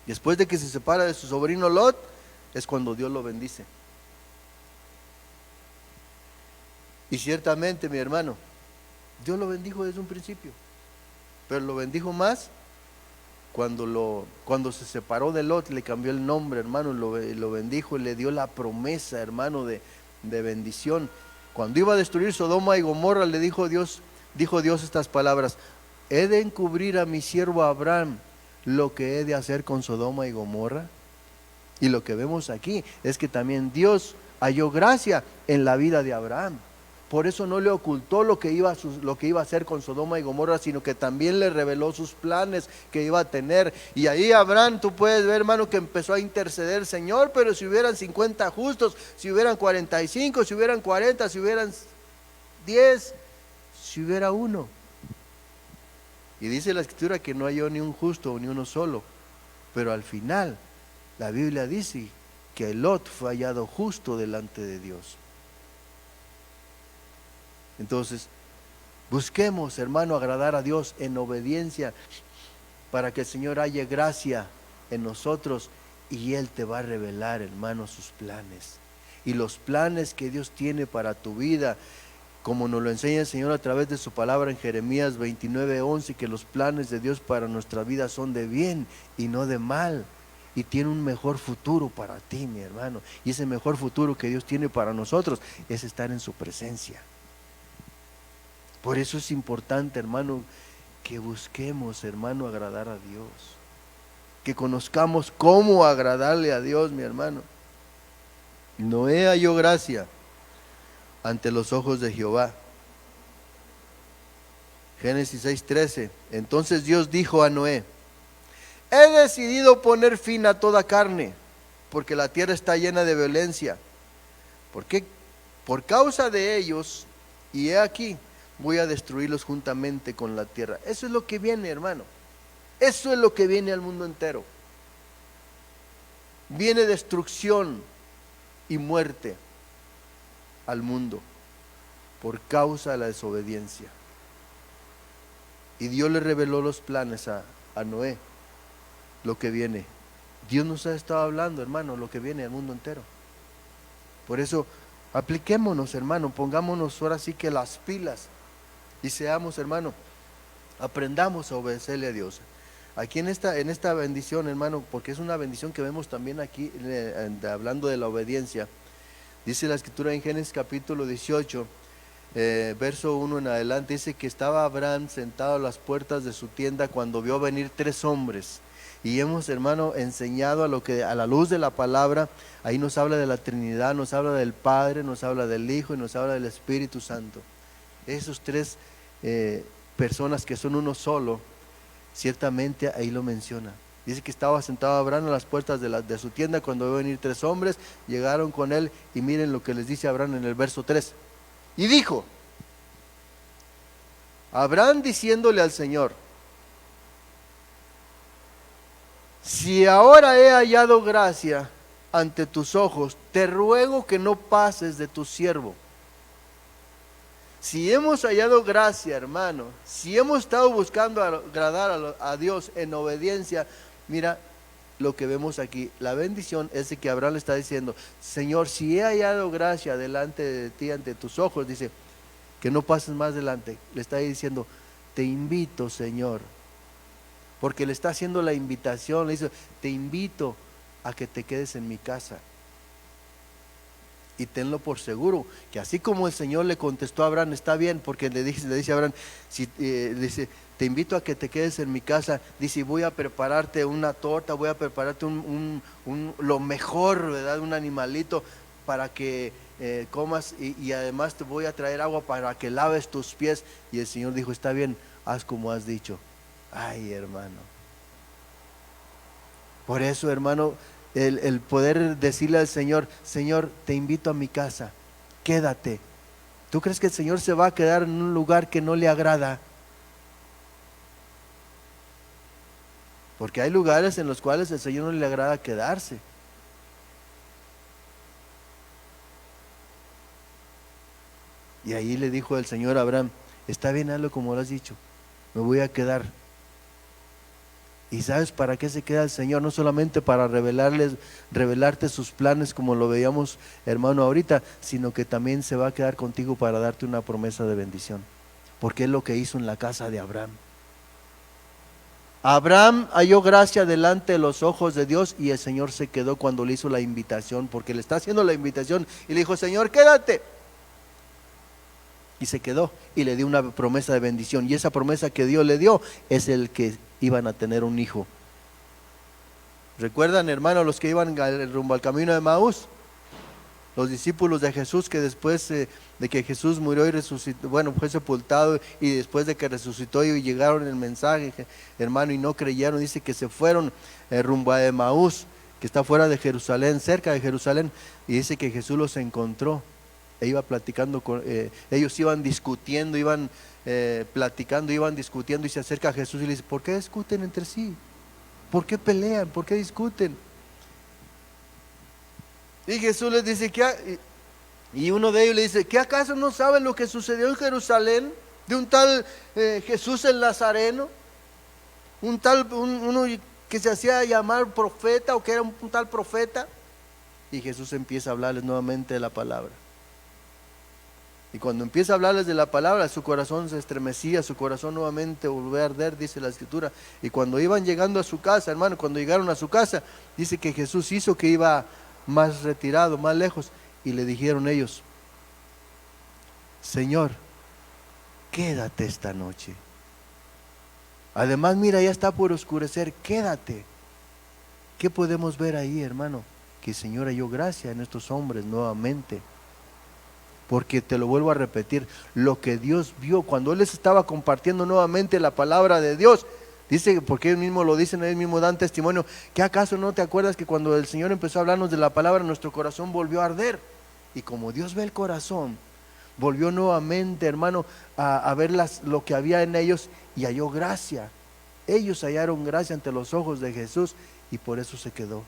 Después de que se separa de su sobrino Lot, es cuando Dios lo bendice. Y ciertamente, mi hermano, Dios lo bendijo desde un principio, pero lo bendijo más cuando se separó de Lot, le cambió el nombre, hermano, lo bendijo y le dio la promesa, hermano, de bendición. Cuando iba a destruir Sodoma y Gomorra, le dijo Dios estas palabras: ¿he de encubrir a mi siervo Abraham lo que he de hacer con Sodoma y Gomorra? Y lo que vemos aquí es que también Dios halló gracia en la vida de Abraham. Por eso no le ocultó lo que iba a hacer con Sodoma y Gomorra, sino que también le reveló sus planes que iba a tener. Y ahí Abraham, tú puedes ver, hermano, que empezó a interceder: Señor, pero si hubieran 50 justos, si hubieran 45, si hubieran 40, si hubieran 10, si hubiera uno. Y dice la escritura que no halló ni un justo ni uno solo. Pero al final, la Biblia dice que Lot fue hallado justo delante de Dios. Entonces, busquemos, hermano, agradar a Dios en obediencia para que el Señor halle gracia en nosotros y Él te va a revelar, hermano, sus planes. Y los planes que Dios tiene para tu vida, como nos lo enseña el Señor a través de su palabra en Jeremías 29:11, que los planes de Dios para nuestra vida son de bien y no de mal. Y tiene un mejor futuro para ti, mi hermano. Y ese mejor futuro que Dios tiene para nosotros es estar en su presencia. Por eso es importante, hermano, que busquemos, hermano, agradar a Dios. Que conozcamos cómo agradarle a Dios, mi hermano. Noé halló gracia ante los ojos de Jehová. Génesis 6:13. Entonces Dios dijo a Noé: he decidido poner fin a toda carne, porque la tierra está llena de violencia. ¿Por qué? Por causa de ellos, y he aquí, voy a destruirlos juntamente con la tierra. Eso es lo que viene, hermano. Eso es lo que viene al mundo entero. Viene destrucción y muerte al mundo por causa de la desobediencia. Y Dios le reveló los planes a Noé, lo que viene. Dios nos ha estado hablando, hermano, lo que viene al mundo entero. Por eso, apliquémonos, hermano, pongámonos ahora sí que las pilas y seamos, hermano, aprendamos a obedecerle a Dios. Aquí en esta bendición, hermano, porque es una bendición que vemos también aquí, hablando de la obediencia. Dice la escritura en Génesis capítulo 18, verso 1 en adelante, dice que estaba Abraham sentado a las puertas de su tienda cuando vio venir 3 hombres. Y hemos, hermano, enseñado a la luz de la palabra. Ahí nos habla de la Trinidad, nos habla del Padre, nos habla del Hijo y nos habla del Espíritu Santo. Esos 3 personas que son uno solo, ciertamente ahí lo menciona. Dice que estaba sentado Abraham a las puertas de su tienda cuando vio venir 3 hombres, llegaron con él y miren lo que les dice Abraham en el verso 3. Y dijo, Abraham diciéndole al Señor: si ahora he hallado gracia ante tus ojos, te ruego que no pases de tu siervo. Si hemos hallado gracia, hermano, si hemos estado buscando agradar a Dios en obediencia, mira lo que vemos aquí. La bendición es de que Abraham le está diciendo: Señor, si he hallado gracia delante de ti, ante tus ojos, dice, que no pases más delante. Le está diciendo: te invito, Señor, porque le está haciendo la invitación. Le dice: te invito a que te quedes en mi casa. Y tenlo por seguro, que así como el Señor le contestó a Abraham, está bien, porque le dice a Abraham, dice, te invito a que te quedes en mi casa, dice, voy a prepararte una torta, voy a prepararte lo mejor, ¿verdad? Un animalito para que comas, y además te voy a traer agua para que laves tus pies. Y el Señor dijo: está bien, haz como has dicho. Ay, hermano. Por eso, hermano, el poder decirle al Señor: Señor, te invito a mi casa, quédate. ¿Tú crees que el Señor se va a quedar en un lugar que no le agrada? Porque hay lugares en los cuales el Señor no le agrada quedarse. Y ahí le dijo el Señor a Abraham: está bien, hazlo como lo has dicho, me voy a quedar. ¿Y sabes para qué se queda el Señor? No solamente para revelarte sus planes, como lo veíamos, hermano, ahorita, sino que también se va a quedar contigo para darte una promesa de bendición, porque es lo que hizo en la casa de Abraham. Abraham halló gracia delante de los ojos de Dios, y el Señor se quedó cuando le hizo la invitación, porque le está haciendo la invitación y le dijo: Señor, quédate. Y se quedó y le dio una promesa de bendición, y esa promesa que Dios le dio es el que iban a tener un hijo. ¿Recuerdan, hermanos, los que iban rumbo al camino de Maús? Los discípulos de Jesús, que después de que Jesús murió y resucitó, bueno, fue sepultado, y después de que resucitó y llegaron el mensaje, hermano, y no creyeron, dice que se fueron rumbo a Maús, que está fuera de Jerusalén, cerca de Jerusalén, y dice que Jesús los encontró e iba platicando con ellos, iban discutiendo, iban platicando, iban discutiendo, y se acerca a Jesús y le dice: ¿por qué discuten entre sí? ¿Por qué pelean? ¿Por qué discuten? Y Jesús les dice: y uno de ellos le dice: ¿qué acaso no saben lo que sucedió en Jerusalén de un tal Jesús el Nazareno? Uno que se hacía llamar profeta o que era un tal profeta. Y Jesús empieza a hablarles nuevamente de la palabra. Y cuando empieza a hablarles de la palabra, su corazón se estremecía, su corazón nuevamente volvió a arder, dice la Escritura. Y cuando iban llegando a su casa, hermano, cuando llegaron a su casa, dice que Jesús hizo que iba más retirado, más lejos. Y le dijeron ellos: Señor, quédate esta noche. Además, mira, ya está por oscurecer, quédate. ¿Qué podemos ver ahí, hermano? Que el Señor halló gracia en estos hombres nuevamente. Porque te lo vuelvo a repetir, lo que Dios vio cuando Él les estaba compartiendo nuevamente la palabra de Dios, dice, porque ellos mismos lo dicen, ellos mismos dan testimonio, que acaso no te acuerdas que cuando el Señor empezó a hablarnos de la palabra, nuestro corazón volvió a arder. Y como Dios ve el corazón, volvió nuevamente, hermano, a ver lo que había en ellos y halló gracia. Ellos hallaron gracia ante los ojos de Jesús y por eso se quedó.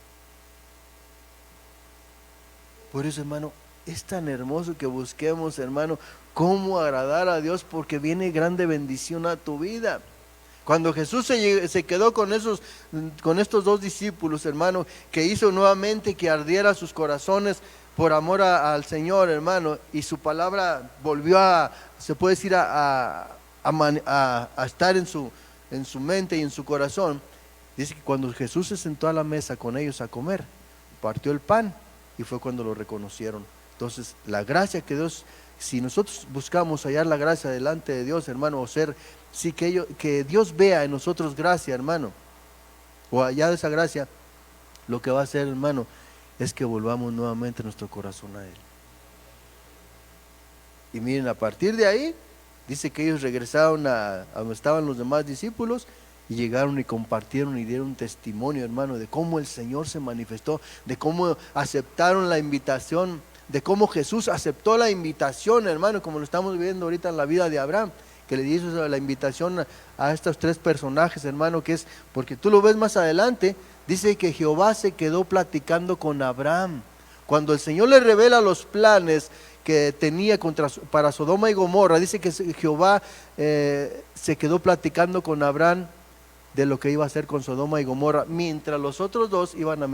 Por eso, hermano, es tan hermoso que busquemos, hermano, cómo agradar a Dios, porque viene grande bendición a tu vida. Cuando Jesús se quedó con estos dos discípulos, hermano, que hizo nuevamente que ardiera sus corazones por amor al Señor, hermano, y su palabra volvió se puede decir, a estar en su mente y en su corazón. Dice que cuando Jesús se sentó a la mesa con ellos a comer, partió el pan y fue cuando lo reconocieron. Entonces, la gracia que Dios, si nosotros buscamos hallar la gracia delante de Dios, hermano, o ser, sí, que Dios vea en nosotros gracia, hermano, o hallar esa gracia, lo que va a hacer, hermano, es que volvamos nuevamente nuestro corazón a Él. Y miren, a partir de ahí, dice que ellos regresaron a donde estaban los demás discípulos y llegaron y compartieron y dieron testimonio, hermano, de cómo el Señor se manifestó, de cómo aceptaron la invitación, de cómo Jesús aceptó la invitación, hermano, como lo estamos viendo ahorita en la vida de Abraham, que le hizo la invitación a estos tres personajes, hermano, que es, porque tú lo ves más adelante, dice que Jehová se quedó platicando con Abraham. Cuando el Señor le revela los planes que tenía para Sodoma y Gomorra, dice que Jehová se quedó platicando con Abraham de lo que iba a hacer con Sodoma y Gomorra, mientras los otros dos iban a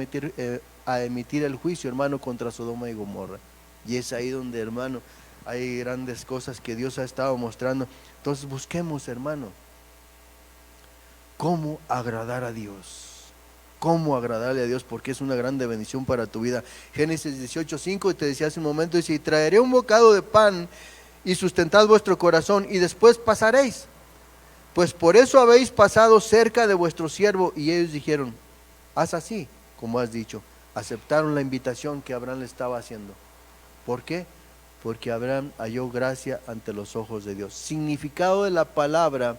emitir el juicio, hermano, contra Sodoma y Gomorra. Y es ahí donde, hermano, hay grandes cosas que Dios ha estado mostrando. Entonces busquemos, hermano, cómo agradar a Dios. Cómo agradarle a Dios, porque es una grande bendición para tu vida. Génesis 18:5, y te decía hace un momento, dice: y traeré un bocado de pan y sustentad vuestro corazón y después pasaréis, pues por eso habéis pasado cerca de vuestro siervo. Y ellos dijeron: haz así como has dicho. Aceptaron la invitación que Abraham le estaba haciendo. ¿Por qué? Porque Abraham halló gracia ante los ojos de Dios. Significado de la palabra,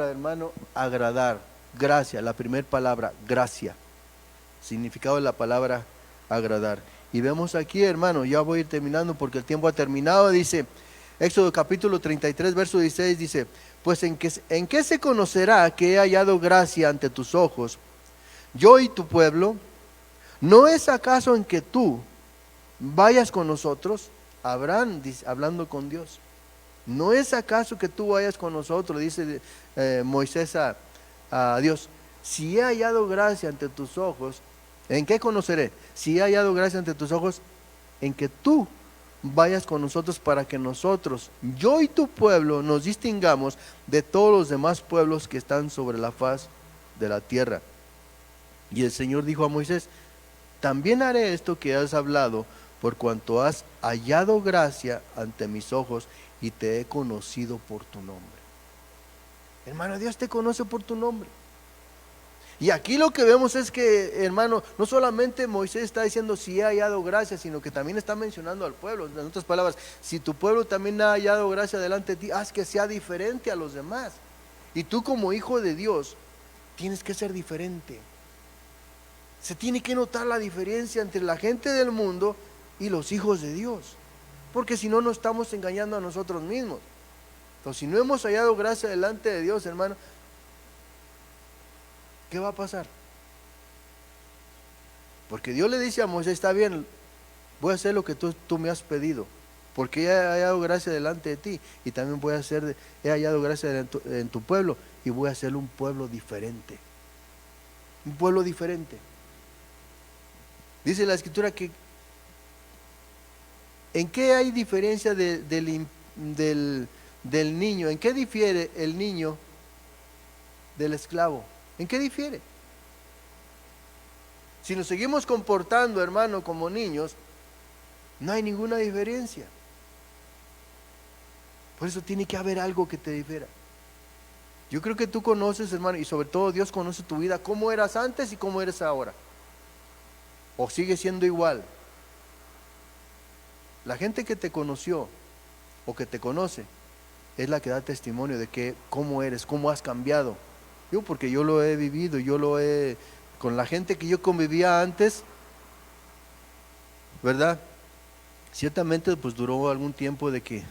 hermano, agradar, gracia, la primera palabra, gracia. Significado de la palabra, agradar. Y vemos aquí, hermano, ya voy a ir terminando porque el tiempo ha terminado. Dice, Éxodo capítulo 33, verso 16, dice: pues en qué se conocerá que he hallado gracia ante tus ojos, yo y tu pueblo. ¿No es acaso en que tú vayas con nosotros? Abraham dice, hablando con Dios. ¿No es acaso que tú vayas con nosotros? Dice Moisés a Dios: si he hallado gracia ante tus ojos, ¿en qué conoceré? Si he hallado gracia ante tus ojos, en que tú vayas con nosotros, para que nosotros, yo y tu pueblo, nos distingamos de todos los demás pueblos que están sobre la faz de la tierra. Y el Señor dijo a Moisés: también haré esto que has hablado, por cuanto has hallado gracia ante mis ojos y te he conocido por tu nombre. Hermano, Dios te conoce por tu nombre. Y aquí lo que vemos es que, hermano, no solamente Moisés está diciendo si he hallado gracia, sino que también está mencionando al pueblo. En otras palabras, si tu pueblo también ha hallado gracia delante de ti, haz que sea diferente a los demás. Y tú, como hijo de Dios, tienes que ser diferente. Se tiene que notar la diferencia entre la gente del mundo y los hijos de Dios, porque si no, nos estamos engañando a nosotros mismos. Entonces, si no hemos hallado gracia delante de Dios, hermano, ¿qué va a pasar? Porque Dios le dice a Moisés: está bien, voy a hacer lo que tú me has pedido, porque he hallado gracia delante de ti, y también he hallado gracia en tu pueblo, y voy a hacer un pueblo diferente. Un pueblo diferente. Dice la Escritura que ¿en qué hay diferencia del niño? ¿En qué difiere el niño del esclavo? ¿En qué difiere? Si nos seguimos comportando, hermano, como niños, no hay ninguna diferencia. Por eso tiene que haber algo que te difiera. Yo creo que tú conoces, hermano, y sobre todo Dios conoce tu vida, cómo eras antes y cómo eres ahora. O sigue siendo igual. La gente que te conoció o que te conoce es la que da testimonio de que cómo eres, cómo has cambiado. Yo, porque yo lo he vivido, con la gente que yo convivía antes, ¿verdad? Ciertamente pues duró algún tiempo de que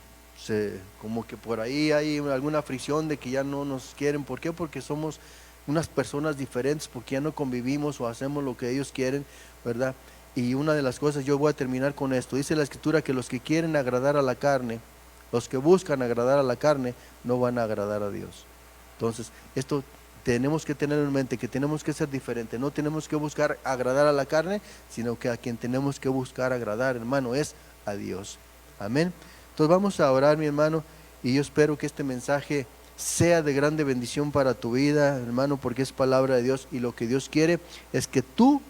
como que por ahí hay alguna fricción de que ya no nos quieren. ¿Por qué? Porque somos unas personas diferentes, porque ya no convivimos o hacemos lo que ellos quieren, ¿verdad? Y una de las cosas, yo voy a terminar con esto, dice la Escritura que los que quieren agradar a la carne, los que buscan agradar a la carne, no van a agradar a Dios. Entonces, esto tenemos que tener en mente, que tenemos que ser diferentes. No tenemos que buscar agradar a la carne, sino que a quien tenemos que buscar agradar, hermano, es a Dios. Amén. Entonces vamos a orar, mi hermano, y yo espero que este mensaje sea de grande bendición para tu vida, hermano, porque es palabra de Dios, y lo que Dios quiere es que tú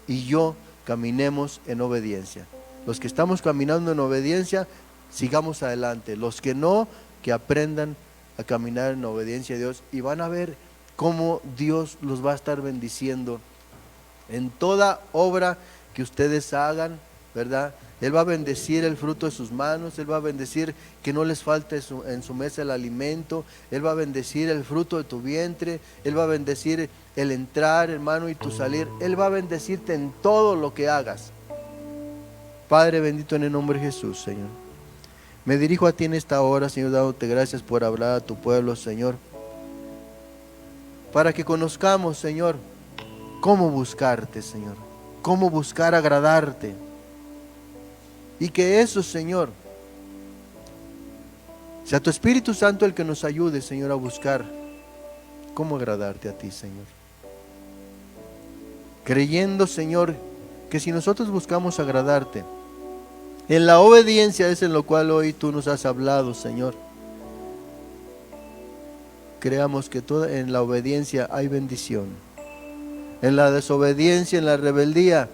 y yo caminemos en obediencia. Los que estamos caminando en obediencia, sigamos adelante. Los que no, que aprendan a caminar en obediencia a Dios, y van a ver cómo Dios los va a estar bendiciendo en toda obra que ustedes hagan, ¿verdad? Él va a bendecir el fruto de sus manos, Él va a bendecir que no les falte en su mesa el alimento, Él va a bendecir el fruto de tu vientre, Él va a bendecir el entrar, hermano, y tu salir. Él va a bendecirte en todo lo que hagas. Padre bendito, en el nombre de Jesús, Señor, me dirijo a ti en esta hora, Señor, dándote gracias por hablar a tu pueblo, Señor, para que conozcamos, Señor, cómo buscarte, Señor, cómo buscar agradarte. Y que eso, Señor, sea tu Espíritu Santo el que nos ayude, Señor, a buscar cómo agradarte a ti, Señor. Creyendo, Señor, que si nosotros buscamos agradarte, en la obediencia es en lo cual hoy tú nos has hablado, Señor. Creamos que en la obediencia hay bendición. En la desobediencia, en la rebeldía,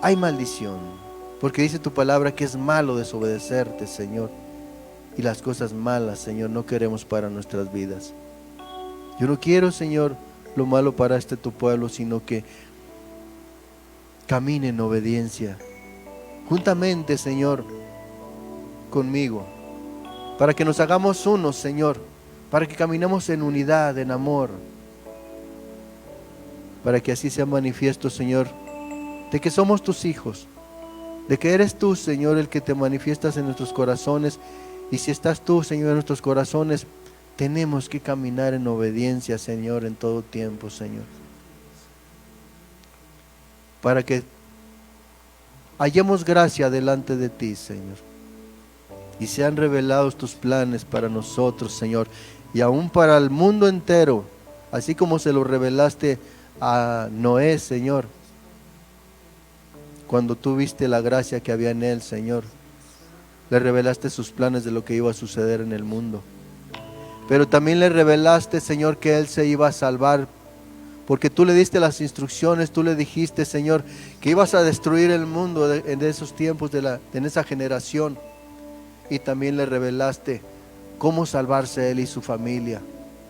hay maldición. Porque dice tu palabra que es malo desobedecerte, Señor. Y las cosas malas, Señor, no queremos para nuestras vidas. Yo no quiero, Señor, lo malo para tu pueblo, sino que camine en obediencia. Juntamente, Señor, conmigo. Para que nos hagamos uno, Señor. Para que caminemos en unidad, en amor. Para que así sea manifiesto, Señor, de que somos tus hijos. De que eres tú, Señor, el que te manifiestas en nuestros corazones. Y si estás tú, Señor, en nuestros corazones, tenemos que caminar en obediencia, Señor, en todo tiempo, Señor. Para que hallemos gracia delante de ti, Señor. Y sean revelados tus planes para nosotros, Señor. Y aún para el mundo entero. Así como se lo revelaste a Noé, Señor. Cuando tú viste la gracia que había en él, Señor, le revelaste sus planes de lo que iba a suceder en el mundo. Pero también le revelaste, Señor, que él se iba a salvar, porque tú le diste las instrucciones, tú le dijiste, Señor, que ibas a destruir el mundo en esos tiempos, en esa generación. Y también le revelaste cómo salvarse él y su familia.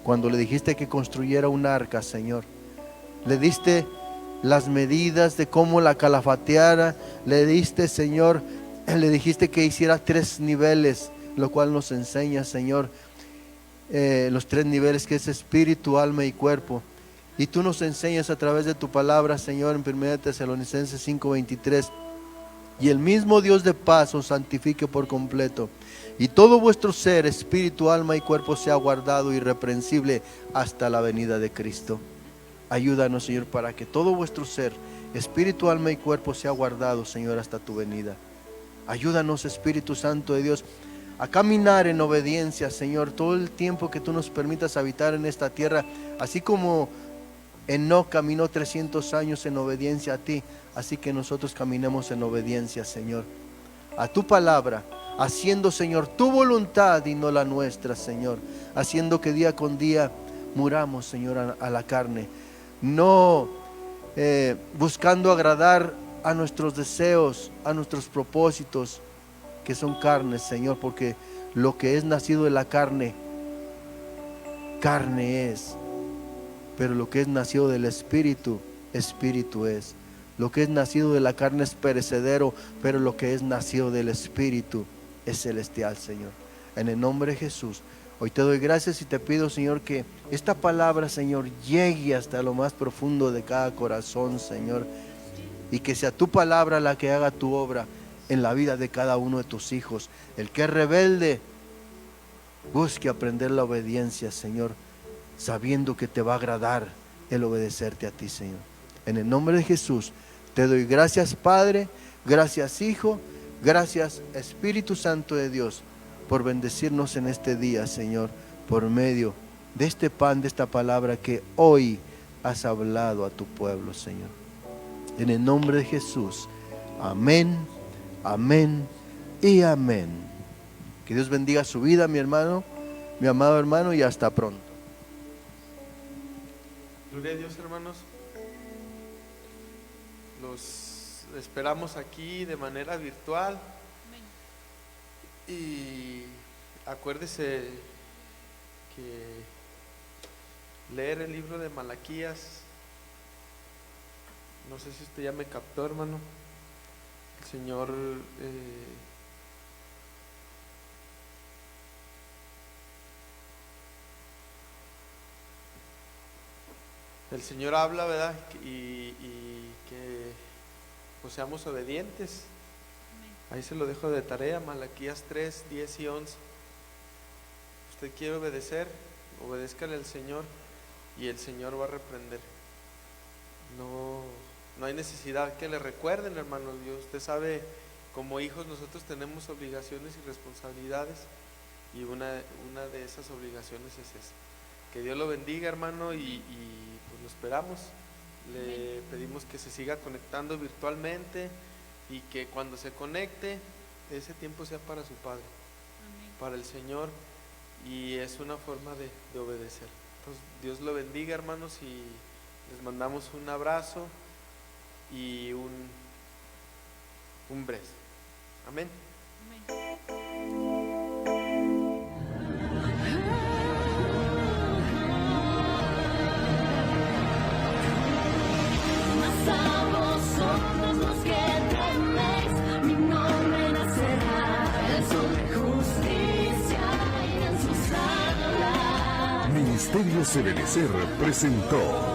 Cuando le dijiste que construyera un arca, Señor, le diste las medidas de cómo la calafateara, le diste, Señor, le dijiste que hiciera 3 niveles, lo cual nos enseña, Señor, los 3 niveles que es espíritu, alma y cuerpo. Y tú nos enseñas a través de tu palabra, Señor, en 1 Tesalonicenses 5:23, y el mismo Dios de paz os santifique por completo, y todo vuestro ser, espíritu, alma y cuerpo sea guardado irreprensible hasta la venida de Cristo. Ayúdanos, Señor, para que todo vuestro ser, espíritu, alma y cuerpo sea guardado, Señor, hasta tu venida. Ayúdanos, Espíritu Santo de Dios, a caminar en obediencia, Señor, todo el tiempo que tú nos permitas habitar en esta tierra, así como Enoc caminó 300 años en obediencia a ti, así que nosotros caminemos en obediencia, Señor, a tu palabra, haciendo, Señor, tu voluntad y no la nuestra, Señor, haciendo que día con día muramos, Señor, a la carne, no buscando agradar a nuestros deseos, a nuestros propósitos, que son carnes, Señor, porque lo que es nacido de la carne, carne es, pero lo que es nacido del Espíritu, Espíritu es. Lo que es nacido de la carne es perecedero, pero lo que es nacido del Espíritu es celestial, Señor. En el nombre de Jesús, hoy te doy gracias y te pido, Señor, que esta palabra, Señor, llegue hasta lo más profundo de cada corazón, Señor, y que sea tu palabra la que haga tu obra en la vida de cada uno de tus hijos. El que es rebelde, busque aprender la obediencia, Señor, sabiendo que te va a agradar el obedecerte a ti, Señor. En el nombre de Jesús te doy gracias, Padre, gracias, Hijo, gracias, Espíritu Santo de Dios, por bendecirnos en este día, Señor, por medio de este pan, de esta palabra que hoy has hablado a tu pueblo, Señor. En el nombre de Jesús, amén, amén y amén. Que Dios bendiga su vida, mi hermano, mi amado hermano, y hasta pronto. Gloria a Dios, hermanos. Los esperamos aquí de manera virtual. Y acuérdese que leer el libro de Malaquías, no sé si usted ya me captó, hermano. El Señor habla, ¿verdad? Y que pues seamos obedientes. Ahí se lo dejo de tarea, Malaquías 3, 10 y 11. Usted quiere obedecer, obedézcale al Señor y el Señor va a reprender. No hay necesidad que le recuerden, hermano. Dios, usted sabe, como hijos nosotros tenemos obligaciones y responsabilidades, y una de esas obligaciones es esa. Que Dios lo bendiga, hermano, y pues lo esperamos. Le pedimos que se siga conectando virtualmente y que cuando se conecte ese tiempo sea para su Padre, para el Señor, y es una forma de obedecer. Entonces, Dios lo bendiga, hermanos, y les mandamos un abrazo y un beso. Amén. Mas a vosotros los que teméis, mi nombre nacerá, el sol de justicia y en su sala. Ministerio Ebenecer presentó